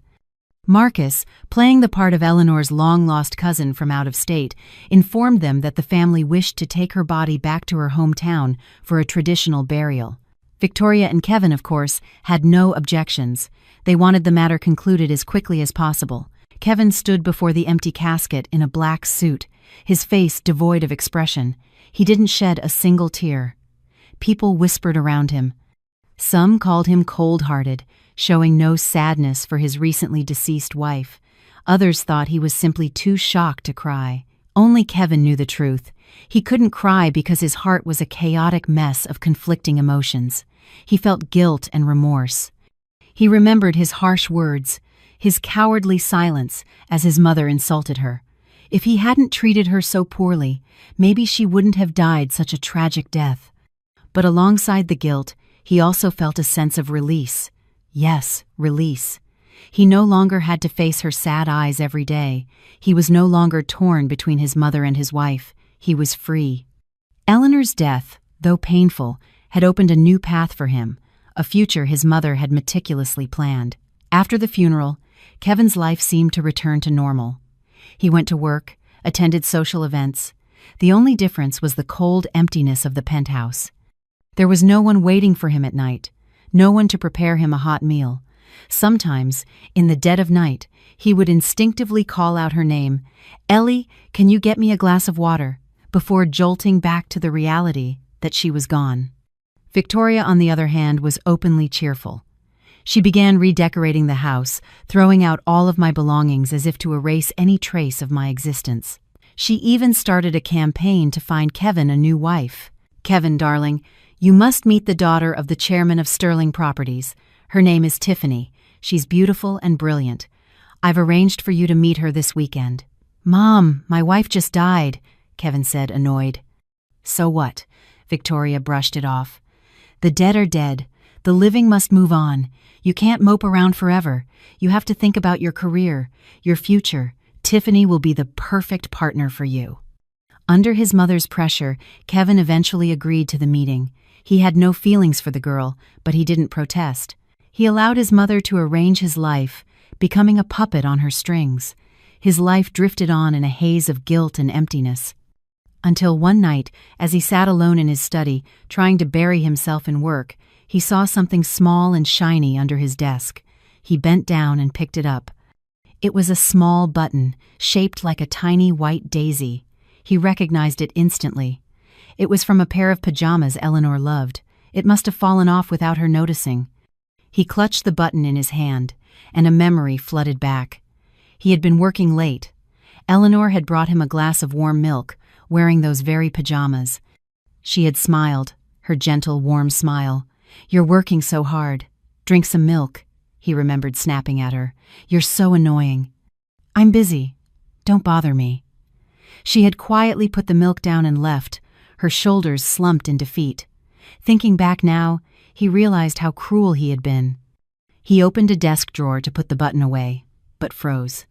Marcus, playing the part of Eleanor's long-lost cousin from out of state, informed them that the family wished to take her body back to her hometown for a traditional burial. Victoria and Kevin, of course, had no objections. They wanted the matter concluded as quickly as possible. Kevin stood before the empty casket in a black suit, his face devoid of expression. He didn't shed a single tear. People whispered around him. Some called him cold-hearted, showing no sadness for his recently deceased wife. Others thought he was simply too shocked to cry. Only Kevin knew the truth. He couldn't cry because his heart was a chaotic mess of conflicting emotions. He felt guilt and remorse. He remembered his harsh words, his cowardly silence as his mother insulted her. If he hadn't treated her so poorly, maybe she wouldn't have died such a tragic death. But alongside the guilt, he also felt a sense of release. Yes, release. He no longer had to face her sad eyes every day. He was no longer torn between his mother and his wife. He was free. Eleanor's death, though painful, had opened a new path for him, a future his mother had meticulously planned. After the funeral, Kevin's life seemed to return to normal. He went to work, attended social events. The only difference was the cold emptiness of the penthouse. There was no one waiting for him at night, no one to prepare him a hot meal. Sometimes, in the dead of night, he would instinctively call out her name, "Ellie, can you get me a glass of water?" before jolting back to the reality that she was gone. Victoria, on the other hand, was openly cheerful. She began redecorating the house, throwing out all of my belongings as if to erase any trace of my existence. She even started a campaign to find Kevin a new wife. "Kevin, darling, you must meet the daughter of the chairman of Sterling Properties. Her name is Tiffany. She's beautiful and brilliant. I've arranged for you to meet her this weekend." "Mom, my wife just died," Kevin said, annoyed. "So what?" Victoria brushed it off. "The dead are dead. The living must move on. You can't mope around forever. You have to think about your career, your future. Tiffany will be the perfect partner for you." Under his mother's pressure, Kevin eventually agreed to the meeting. He had no feelings for the girl, but he didn't protest. He allowed his mother to arrange his life, becoming a puppet on her strings. His life drifted on in a haze of guilt and emptiness. Until one night, as he sat alone in his study, trying to bury himself in work, he saw something small and shiny under his desk. He bent down and picked it up. It was a small button, shaped like a tiny white daisy. He recognized it instantly. It was from a pair of pajamas Eleanor loved. It must have fallen off without her noticing. He clutched the button in his hand, and a memory flooded back. He had been working late. Eleanor had brought him a glass of warm milk, wearing those very pajamas. She had smiled, her gentle, warm smile. "You're working so hard. Drink some milk," he remembered snapping at her. "You're so annoying." "I'm busy. Don't bother me." She had quietly put the milk down and left, her shoulders slumped in defeat. Thinking back now, he realized how cruel he had been. He opened a desk drawer to put the button away, but froze.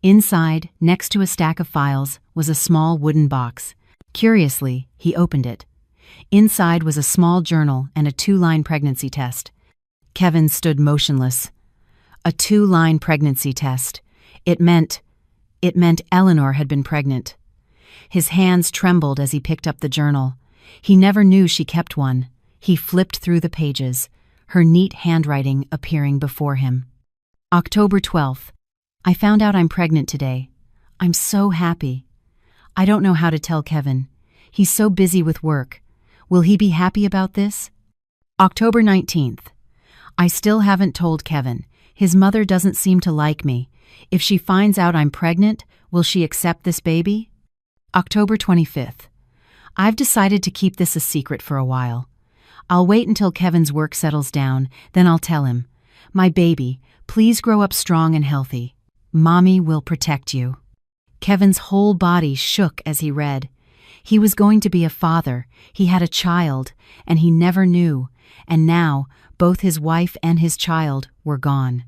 Inside, next to a stack of files, was a small wooden box. Curiously, he opened it. Inside was a small journal and a 2-line pregnancy test. Kevin stood motionless. A 2-line pregnancy test. It meant Eleanor had been pregnant. His hands trembled as he picked up the journal. He never knew she kept one. He flipped through the pages, her neat handwriting appearing before him. October 12th. I found out I'm pregnant today. I'm so happy. I don't know how to tell Kevin. He's so busy with work. Will he be happy about this? October 19th. I still haven't told Kevin. His mother doesn't seem to like me. If she finds out I'm pregnant, will she accept this baby? October 25th. I've decided to keep this a secret for a while. I'll wait until Kevin's work settles down, then I'll tell him. My baby, please grow up strong and healthy. Mommy will protect you. Kevin's whole body shook as he read. He was going to be a father, he had a child, and he never knew, and now both his wife and his child were gone.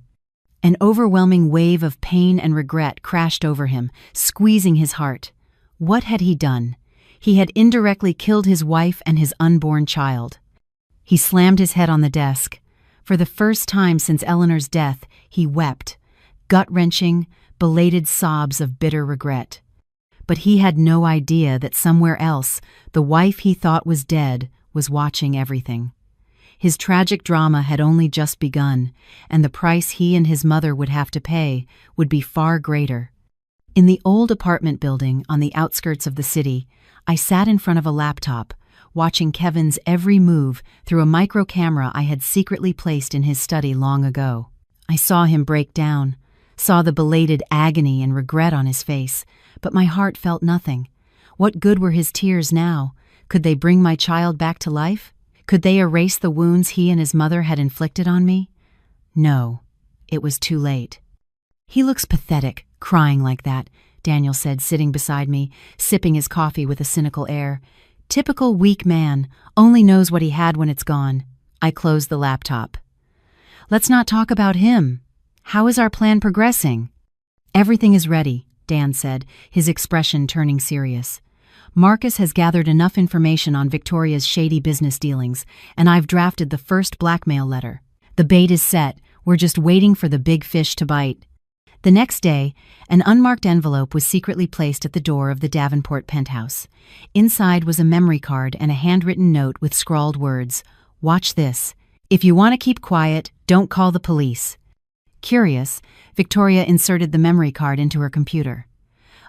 An overwhelming wave of pain and regret crashed over him, squeezing his heart. What had he done? He had indirectly killed his wife and his unborn child. He slammed his head on the desk. For the first time since Eleanor's death, he wept, gut-wrenching, belated sobs of bitter regret. But he had no idea that somewhere else, the wife he thought was dead was watching everything. His tragic drama had only just begun, and the price he and his mother would have to pay would be far greater. In the old apartment building on the outskirts of the city, I sat in front of a laptop, watching Kevin's every move through a micro camera I had secretly placed in his study long ago. I saw him break down, saw the belated agony and regret on his face, but my heart felt nothing. What good were his tears now? Could they bring my child back to life? Could they erase the wounds he and his mother had inflicted on me? No, it was too late. He looks pathetic, crying like that, Daniel said, sitting beside me, sipping his coffee with a cynical air. Typical weak man, only knows what he had when it's gone. I closed the laptop. Let's not talk about him. How is our plan progressing? Everything is ready, Dan said, his expression turning serious. Marcus has gathered enough information on Victoria's shady business dealings, and I've drafted the first blackmail letter. The bait is set, we're just waiting for the big fish to bite. The next day, an unmarked envelope was secretly placed at the door of the Davenport penthouse. Inside was a memory card and a handwritten note with scrawled words. Watch this. If you want to keep quiet, don't call the police. Curious, Victoria inserted the memory card into her computer.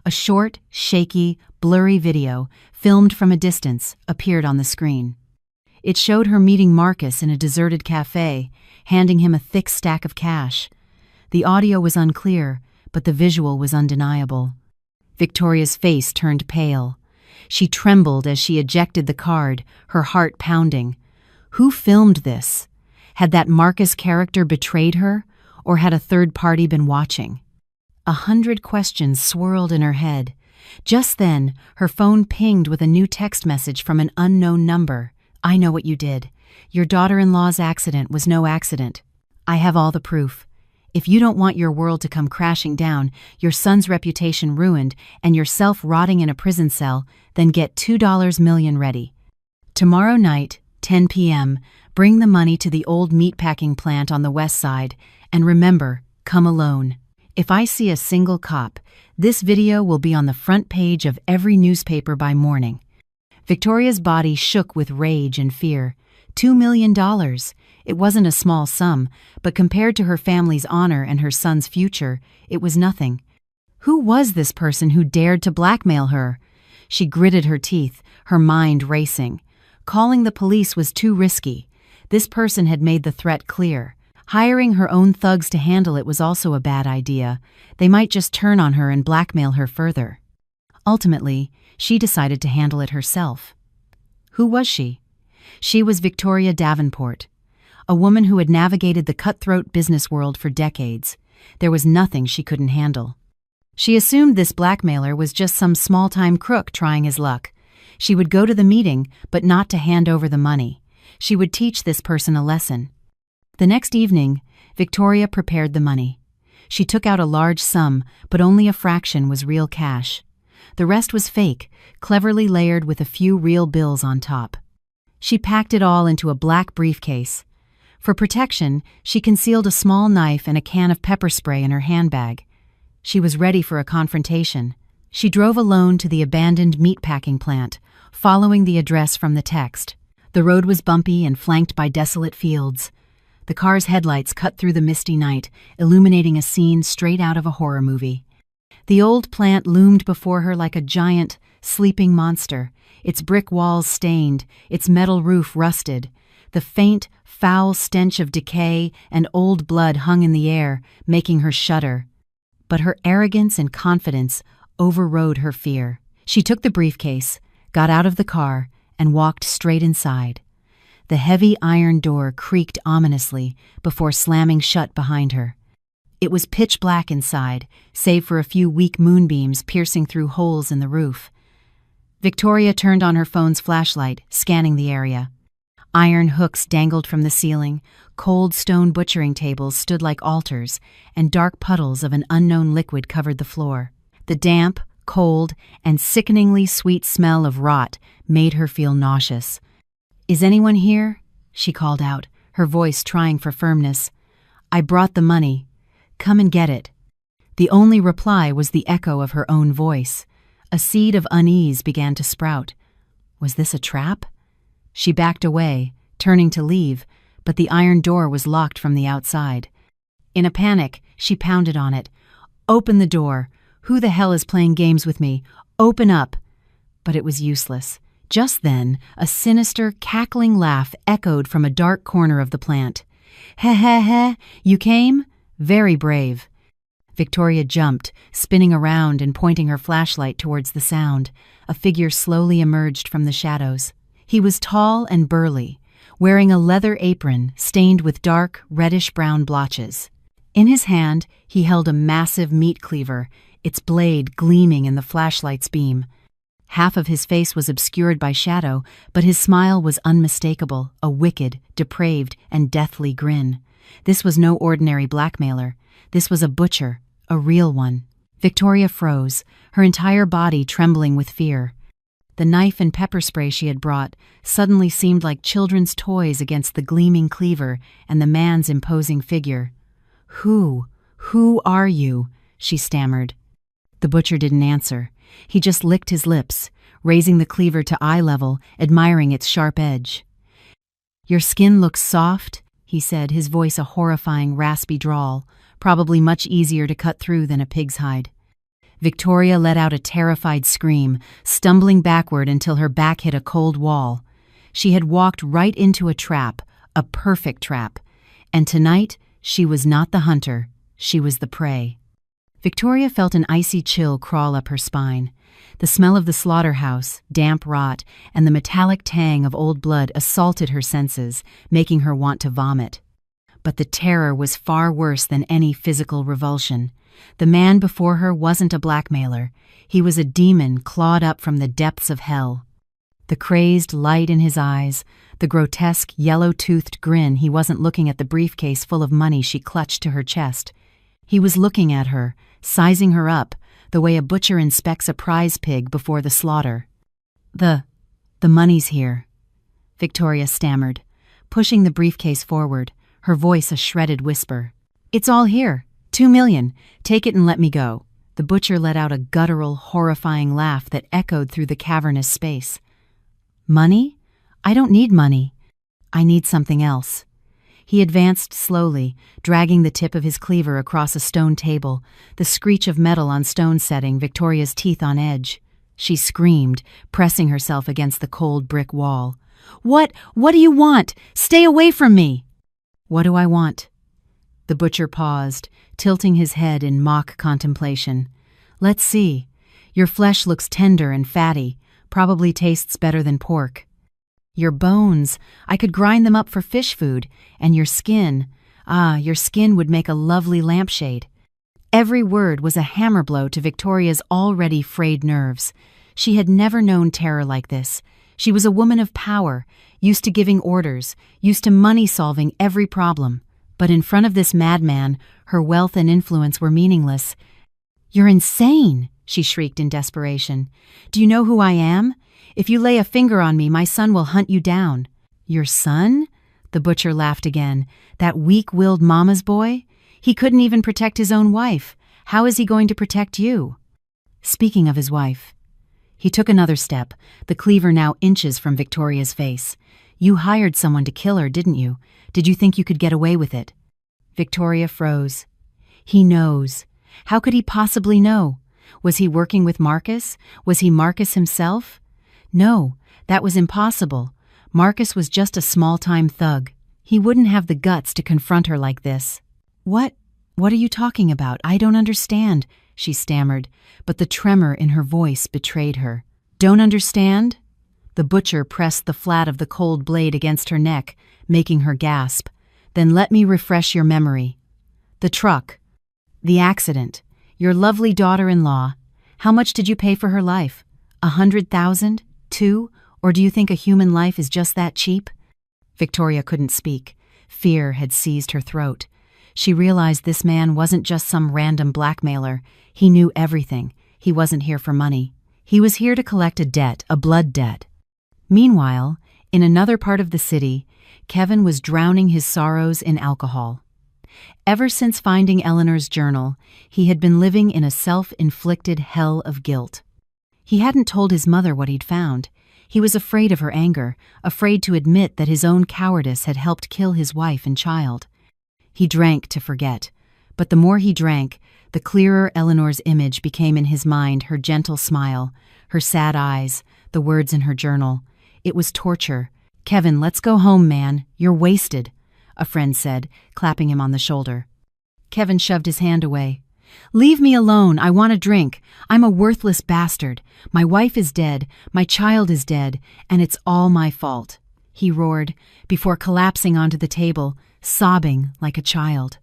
A short, shaky, blurry video, filmed from a distance, appeared on the screen. It showed her meeting Marcus in a deserted cafe, handing him a thick stack of cash. The audio was unclear, but the visual was undeniable. Victoria's face turned pale. She trembled as she ejected the card, her heart pounding. Who filmed this? Had that Marcus character betrayed her, or had a third party been watching? 100 questions swirled in her head. Just then, her phone pinged with a new text message from an unknown number. "I know what you did. Your daughter-in-law's accident was no accident. I have all the proof. If you don't want your world to come crashing down, your son's reputation ruined, and yourself rotting in a prison cell, then get $2 million ready. Tomorrow night, 10 p.m., bring the money to the old meatpacking plant on the west side, and remember, come alone. If I see a single cop, this video will be on the front page of every newspaper by morning." Victoria's body shook with rage and fear. $2 million. It wasn't a small sum, but compared to her family's honor and her son's future, it was nothing. Who was this person who dared to blackmail her? She gritted her teeth, her mind racing. Calling the police was too risky. This person had made the threat clear. Hiring her own thugs to handle it was also a bad idea. They might just turn on her and blackmail her further. Ultimately, she decided to handle it herself. Who was she? She was Victoria Davenport, a woman who had navigated the cutthroat business world for decades. There was nothing she couldn't handle. She assumed this blackmailer was just some small-time crook trying his luck. She would go to the meeting, but not to hand over the money. She would teach this person a lesson. The next evening, Victoria prepared the money. She took out a large sum, but only a fraction was real cash. The rest was fake, cleverly layered with a few real bills on top. She packed it all into a black briefcase. For protection, she concealed a small knife and a can of pepper spray in her handbag. She was ready for a confrontation. She drove alone to the abandoned meatpacking plant, following the address from the text. The road was bumpy and flanked by desolate fields. The car's headlights cut through the misty night, illuminating a scene straight out of a horror movie. The old plant loomed before her like a giant, sleeping monster, its brick walls stained, its metal roof rusted. The faint, foul stench of decay and old blood hung in the air, making her shudder. But her arrogance and confidence overrode her fear. She took the briefcase, got out of the car, and walked straight inside. The heavy iron door creaked ominously before slamming shut behind her. It was pitch black inside, save for a few weak moonbeams piercing through holes in the roof. Victoria turned on her phone's flashlight, scanning the area. Iron hooks dangled from the ceiling, cold stone butchering tables stood like altars, and dark puddles of an unknown liquid covered the floor. The damp, cold, and sickeningly sweet smell of rot made her feel nauseous. "Is anyone here?" she called out, her voice trying for firmness. "I brought the money. Come and get it." The only reply was the echo of her own voice. A seed of unease began to sprout. Was this a trap? She backed away, turning to leave, but the iron door was locked from the outside. In a panic, she pounded on it. "Open the door! Who the hell is playing games with me? Open up!" But it was useless. Just then, a sinister, cackling laugh echoed from a dark corner of the plant. "Heh heh heh, you came? Very brave." Victoria jumped, spinning around and pointing her flashlight towards the sound. A figure slowly emerged from the shadows. He was tall and burly, wearing a leather apron stained with dark, reddish-brown blotches. In his hand, he held a massive meat cleaver, its blade gleaming in the flashlight's beam. Half of his face was obscured by shadow, but his smile was unmistakable, a wicked, depraved, and deathly grin. This was no ordinary blackmailer. This was a butcher, a real one. Victoria froze, her entire body trembling with fear. The knife and pepper spray she had brought suddenly seemed like children's toys against the gleaming cleaver and the man's imposing figure. Who are you?" she stammered. The butcher didn't answer. He just licked his lips, raising the cleaver to eye level, admiring its sharp edge. "Your skin looks soft," he said, his voice a horrifying, raspy drawl, probably much easier to cut through than a pig's hide. Victoria let out a terrified scream, stumbling backward until her back hit a cold wall. She had walked right into a trap, a perfect trap, and tonight she was not the hunter, she was the prey. Victoria felt an icy chill crawl up her spine. The smell of the slaughterhouse, damp rot, and the metallic tang of old blood assaulted her senses, making her want to vomit. But the terror was far worse than any physical revulsion. The man before her wasn't a blackmailer. He was a demon clawed up from the depths of hell. The crazed light in his eyes, the grotesque yellow-toothed grin. He wasn't looking at the briefcase full of money she clutched to her chest. He was looking at her, sizing her up, the way a butcher inspects a prize pig before the slaughter. The money's here," Victoria stammered, pushing the briefcase forward, her voice a shredded whisper. "It's all here. 2 million. Take it and let me go." The butcher let out a guttural, horrifying laugh that echoed through the cavernous space. "Money? I don't need money. I need something else." He advanced slowly, dragging the tip of his cleaver across a stone table, the screech of metal on stone setting, Victoria's teeth on edge. She screamed, pressing herself against the cold brick wall. What do you want? Stay away from me!" "What do I want?" The butcher paused, tilting his head in mock contemplation. "Let's see. Your flesh looks tender and fatty, probably tastes better than pork. Your bones, I could grind them up for fish food, and your skin, your skin would make a lovely lampshade." Every word was a hammer blow to Victoria's already frayed nerves. She had never known terror like this. She was a woman of power, used to giving orders, used to money-solving every problem. But in front of this madman, her wealth and influence were meaningless. "You're insane!" she shrieked in desperation. "Do you know who I am? If you lay a finger on me, my son will hunt you down." "Your son?" The butcher laughed again. "That weak-willed mama's boy? He couldn't even protect his own wife. How is he going to protect you?" Speaking of his wife. He took another step, the cleaver now inches from Victoria's face. "You hired someone to kill her, didn't you? Did you think you could get away with it?" Victoria froze. "He knows. How could he possibly know? Was he working with Marcus? Was he Marcus himself? No, that was impossible. Marcus was just a small-time thug. He wouldn't have the guts to confront her like this. What are you talking about? I don't understand," she stammered, but the tremor in her voice betrayed her. "Don't understand?" The butcher pressed the flat of the cold blade against her neck, making her gasp. "Then let me refresh your memory. The truck. The accident. Your lovely daughter-in-law. How much did you pay for her life? 100,000? 2? Or do you think a human life is just that cheap?" Victoria couldn't speak. Fear had seized her throat. She realized this man wasn't just some random blackmailer. He knew everything. He wasn't here for money. He was here to collect a debt, a blood debt. Meanwhile, in another part of the city, Kevin was drowning his sorrows in alcohol. Ever since finding Eleanor's journal, he had been living in a self-inflicted hell of guilt. He hadn't told his mother what he'd found. He was afraid of her anger, afraid to admit that his own cowardice had helped kill his wife and child. He drank to forget, but the more he drank, the clearer Eleanor's image became in his mind, her gentle smile, her sad eyes, the words in her journal. It was torture. "Kevin, let's go home, man. You're wasted," a friend said, clapping him on the shoulder. Kevin shoved his hand away. "Leave me alone. I want a drink. I'm a worthless bastard. My wife is dead, my child is dead, and it's all my fault," he roared, before collapsing onto the table, sobbing like a child.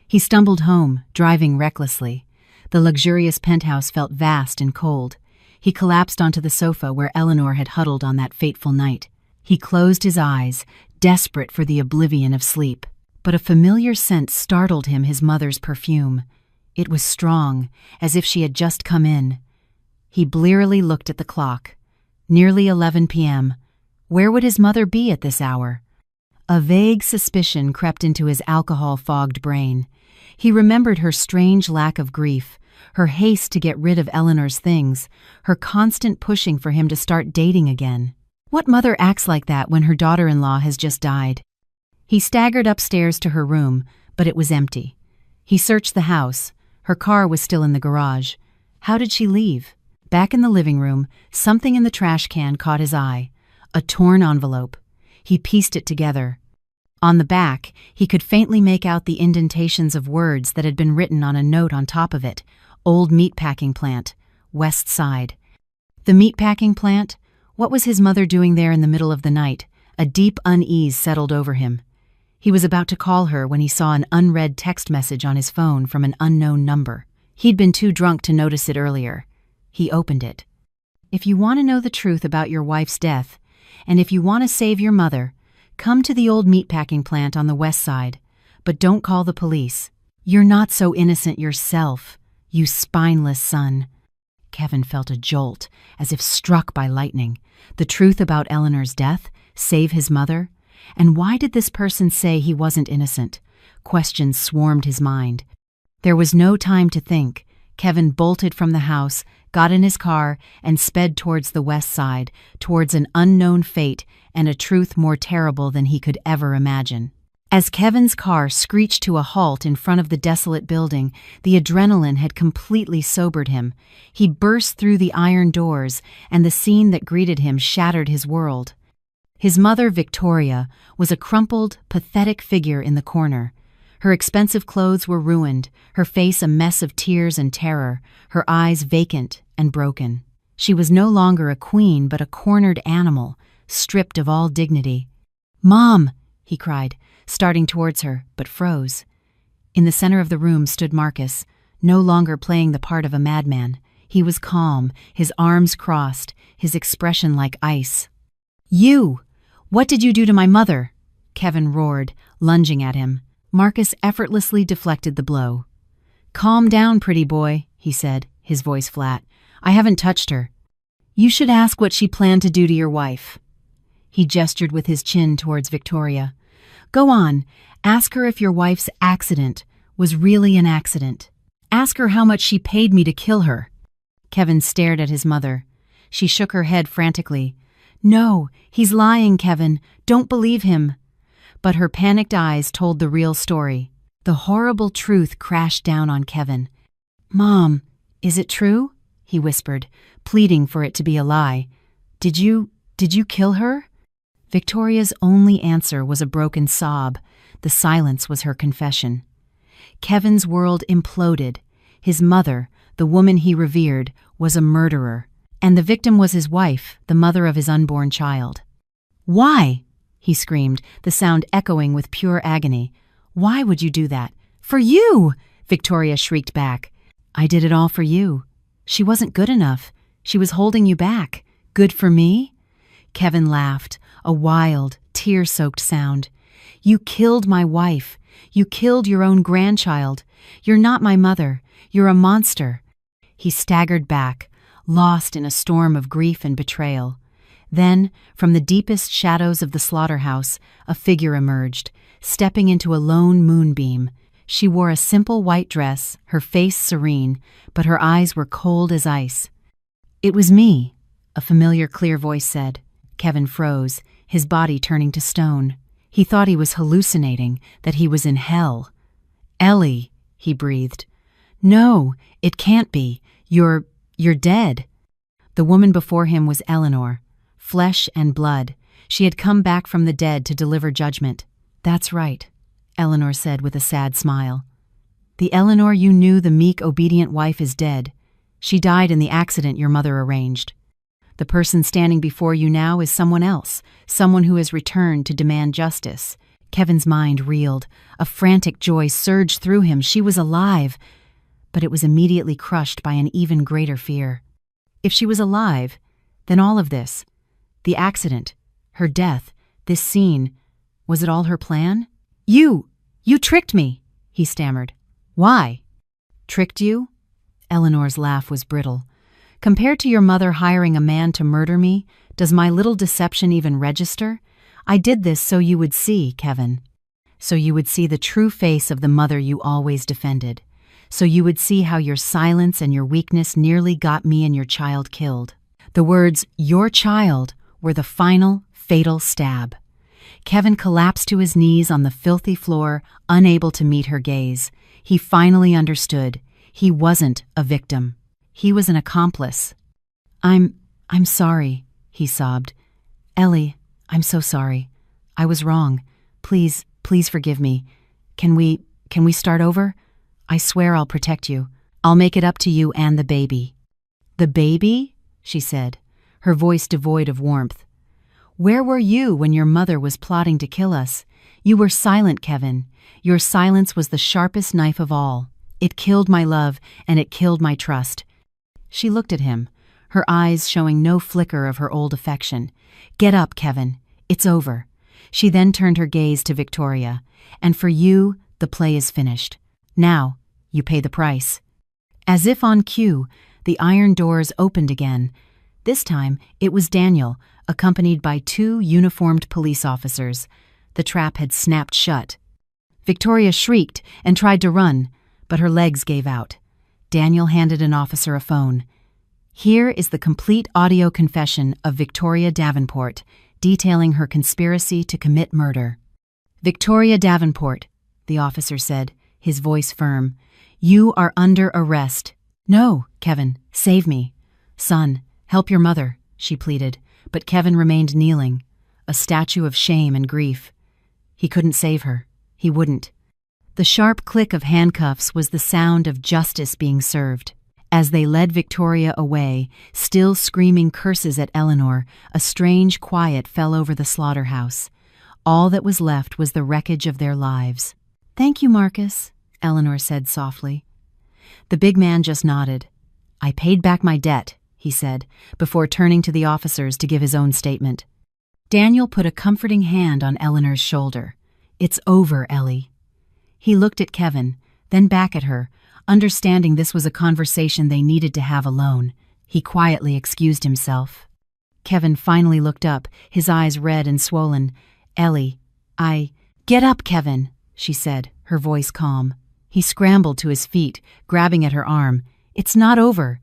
He stumbled home, driving recklessly. The luxurious penthouse felt vast and cold. He collapsed onto the sofa where Eleanor had huddled on that fateful night. He closed his eyes, desperate for the oblivion of sleep. But a familiar scent startled him, his mother's perfume. It was strong, as if she had just come in. He blearily looked at the clock. Nearly 11 p.m. Where would his mother be at this hour? A vague suspicion crept into his alcohol-fogged brain. He remembered her strange lack of grief, her haste to get rid of Eleanor's things, her constant pushing for him to start dating again. What mother acts like that when her daughter-in-law has just died? He staggered upstairs to her room, but it was empty. He searched the house. Her car was still in the garage. How did she leave? Back in the living room, something in the trash can caught his eye. A torn envelope. He pieced it together. On the back, he could faintly make out the indentations of words that had been written on a note on top of it. Old meatpacking plant, West Side. The meatpacking plant? What was his mother doing there in the middle of the night? A deep unease settled over him. He was about to call her when he saw an unread text message on his phone from an unknown number. He'd been too drunk to notice it earlier. He opened it. "If you want to know the truth about your wife's death, and if you want to save your mother, come to the old meatpacking plant on the west side, but don't call the police. You're not so innocent yourself, you spineless son." Kevin felt a jolt, as if struck by lightning. The truth about Eleanor's death, save his mother? And why did this person say he wasn't innocent? Questions swarmed his mind. There was no time to think. Kevin bolted from the house, got in his car, and sped towards the west side, towards an unknown fate and a truth more terrible than he could ever imagine. As Kevin's car screeched to a halt in front of the desolate building, the adrenaline had completely sobered him. He burst through the iron doors, and the scene that greeted him shattered his world. His mother, Victoria, was a crumpled, pathetic figure in the corner. Her expensive clothes were ruined, her face a mess of tears and terror, her eyes vacant and broken. She was no longer a queen but a cornered animal, stripped of all dignity. "Mom!" he cried, starting towards her, but froze. In the center of the room stood Marcus, no longer playing the part of a madman. He was calm, his arms crossed, his expression like ice. "You! What did you do to my mother?" Kevin roared, lunging at him. Marcus effortlessly deflected the blow. "Calm down, pretty boy," he said, his voice flat. "I haven't touched her. You should ask what she planned to do to your wife." He gestured with his chin towards Victoria. "Go on, ask her if your wife's accident was really an accident. Ask her how much she paid me to kill her." Kevin stared at his mother. She shook her head frantically. "No, he's lying, Kevin. Don't believe him." But her panicked eyes told the real story. The horrible truth crashed down on Kevin. "Mom, is it true?" he whispered, pleading for it to be a lie. Did you kill her?" Victoria's only answer was a broken sob. The silence was her confession. Kevin's world imploded. His mother, the woman he revered, was a murderer. And the victim was his wife, the mother of his unborn child. "Why?" he screamed, the sound echoing with pure agony. "Why would you do that?" "For you!" Victoria shrieked back. "I did it all for you. She wasn't good enough. She was holding you back. Good for me?" Kevin laughed, a wild, tear-soaked sound. "You killed my wife. You killed your own grandchild. You're not my mother. You're a monster." He staggered back, lost in a storm of grief and betrayal. Then, from the deepest shadows of the slaughterhouse, a figure emerged, stepping into a lone moonbeam. She wore a simple white dress, her face serene, but her eyes were cold as ice. "It was me," a familiar clear voice said. Kevin froze, his body turning to stone. He thought he was hallucinating, that he was in hell. "Ellie," he breathed. "No, it can't be. You're dead." The woman before him was Eleanor. Flesh and blood. She had come back from the dead to deliver judgment. "That's right," Eleanor said with a sad smile. "The Eleanor you knew, the meek, obedient wife, is dead. She died in the accident your mother arranged. The person standing before you now is someone else, someone who has returned to demand justice." Kevin's mind reeled. A frantic joy surged through him. She was alive. But it was immediately crushed by an even greater fear. If she was alive, then all of this, the accident, her death, this scene, was it all her plan? You tricked me," he stammered. "Why?" "Tricked you?" Eleanor's laugh was brittle. "Compared to your mother hiring a man to murder me, does my little deception even register? I did this so you would see, Kevin. So you would see the true face of the mother you always defended. So you would see how your silence and your weakness nearly got me and your child killed." The words, "your child," were the final, fatal stab. Kevin collapsed to his knees on the filthy floor, unable to meet her gaze. He finally understood. He wasn't a victim. He was an accomplice. I'm sorry," he sobbed. "Ellie, I'm so sorry. I was wrong. Please forgive me. Can we start over? I swear I'll protect you. I'll make it up to you and the baby." "The baby?" she said, her voice devoid of warmth. Where were you when your mother was plotting to kill us? You were silent, Kevin. Your silence was the sharpest knife of all. It killed my love, and it killed my trust." She looked at him, her eyes showing no flicker of her old affection. "Get up, Kevin. It's over." She then turned her gaze to Victoria. "And for you, the play is finished. Now, you pay the price." As if on cue, the iron doors opened again. This time, it was Daniel, accompanied by 2 uniformed police officers. The trap had snapped shut. Victoria shrieked and tried to run, but her legs gave out. Daniel handed an officer a phone. "Here is the complete audio confession of Victoria Davenport, detailing her conspiracy to commit murder." "Victoria Davenport," the officer said, his voice firm, "you are under arrest." "No, Kevin, save me." "Son, help your mother," she pleaded, but Kevin remained kneeling, a statue of shame and grief. He couldn't save her. He wouldn't. The sharp click of handcuffs was the sound of justice being served. As they led Victoria away, still screaming curses at Eleanor, a strange quiet fell over the slaughterhouse. All that was left was the wreckage of their lives. "Thank you, Marcus," Eleanor said softly. The big man just nodded. "I paid back my debt," he said, before turning to the officers to give his own statement. Daniel put a comforting hand on Eleanor's shoulder. "It's over, Ellie." He looked at Kevin, then back at her, understanding this was a conversation they needed to have alone. He quietly excused himself. Kevin finally looked up, his eyes red and swollen. "Ellie, Get up, Kevin," she said, her voice calm. He scrambled to his feet, grabbing at her arm. "It's not over.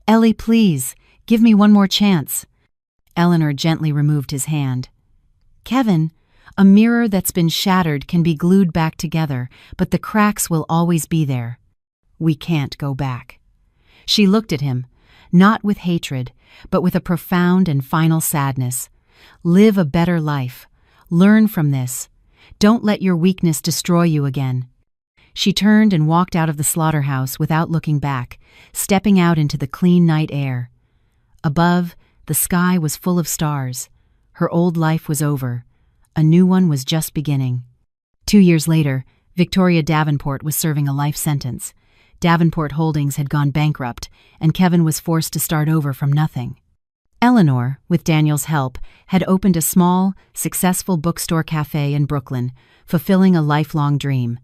Ellie, please, give me one more chance." Eleanor gently removed his hand. "Kevin, a mirror that's been shattered can be glued back together, but the cracks will always be there. We can't go back." She looked at him, not with hatred, but with a profound and final sadness. "Live a better life. Learn from this. Don't let your weakness destroy you again." She turned and walked out of the slaughterhouse without looking back, stepping out into the clean night air. Above, the sky was full of stars. Her old life was over. A new one was just beginning. 2 years later, Victoria Davenport was serving a life sentence. Davenport Holdings had gone bankrupt, and Kevin was forced to start over from nothing. Eleanor, with Daniel's help, had opened a small, successful bookstore cafe in Brooklyn, fulfilling a lifelong dream.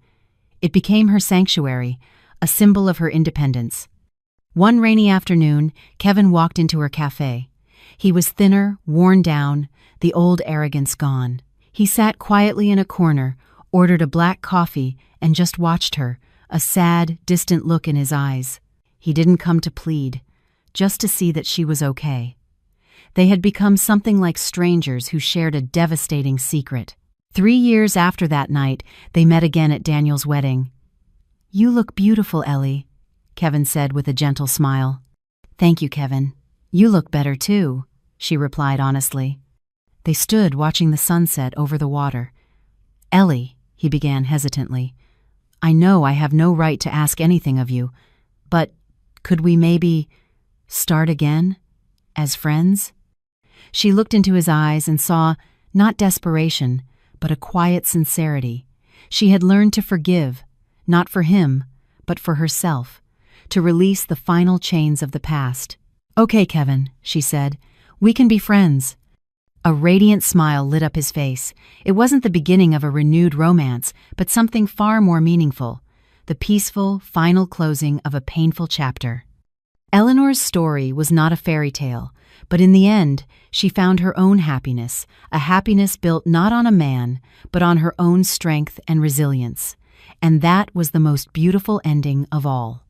It became her sanctuary, a symbol of her independence. One rainy afternoon, Kevin walked into her cafe. He was thinner, worn down, the old arrogance gone. He sat quietly in a corner, ordered a black coffee, and just watched her, a sad, distant look in his eyes. He didn't come to plead, just to see that she was okay. They had become something like strangers who shared a devastating secret. 3 years after that night, they met again at Daniel's wedding. "You look beautiful, Ellie," Kevin said with a gentle smile. "Thank you, Kevin. You look better too," she replied honestly. They stood watching the sunset over the water. "Ellie," he began hesitantly, "I know I have no right to ask anything of you, but could we maybe start again, as friends?" She looked into his eyes and saw, not desperation, but a quiet sincerity. She had learned to forgive, not for him, but for herself, to release the final chains of the past. "Okay, Kevin," she said, "we can be friends." A radiant smile lit up his face. It wasn't the beginning of a renewed romance, but something far more meaningful, the peaceful, final closing of a painful chapter. Eleanor's story was not a fairy tale, but in the end, she found her own happiness, a happiness built not on a man, but on her own strength and resilience. And that was the most beautiful ending of all.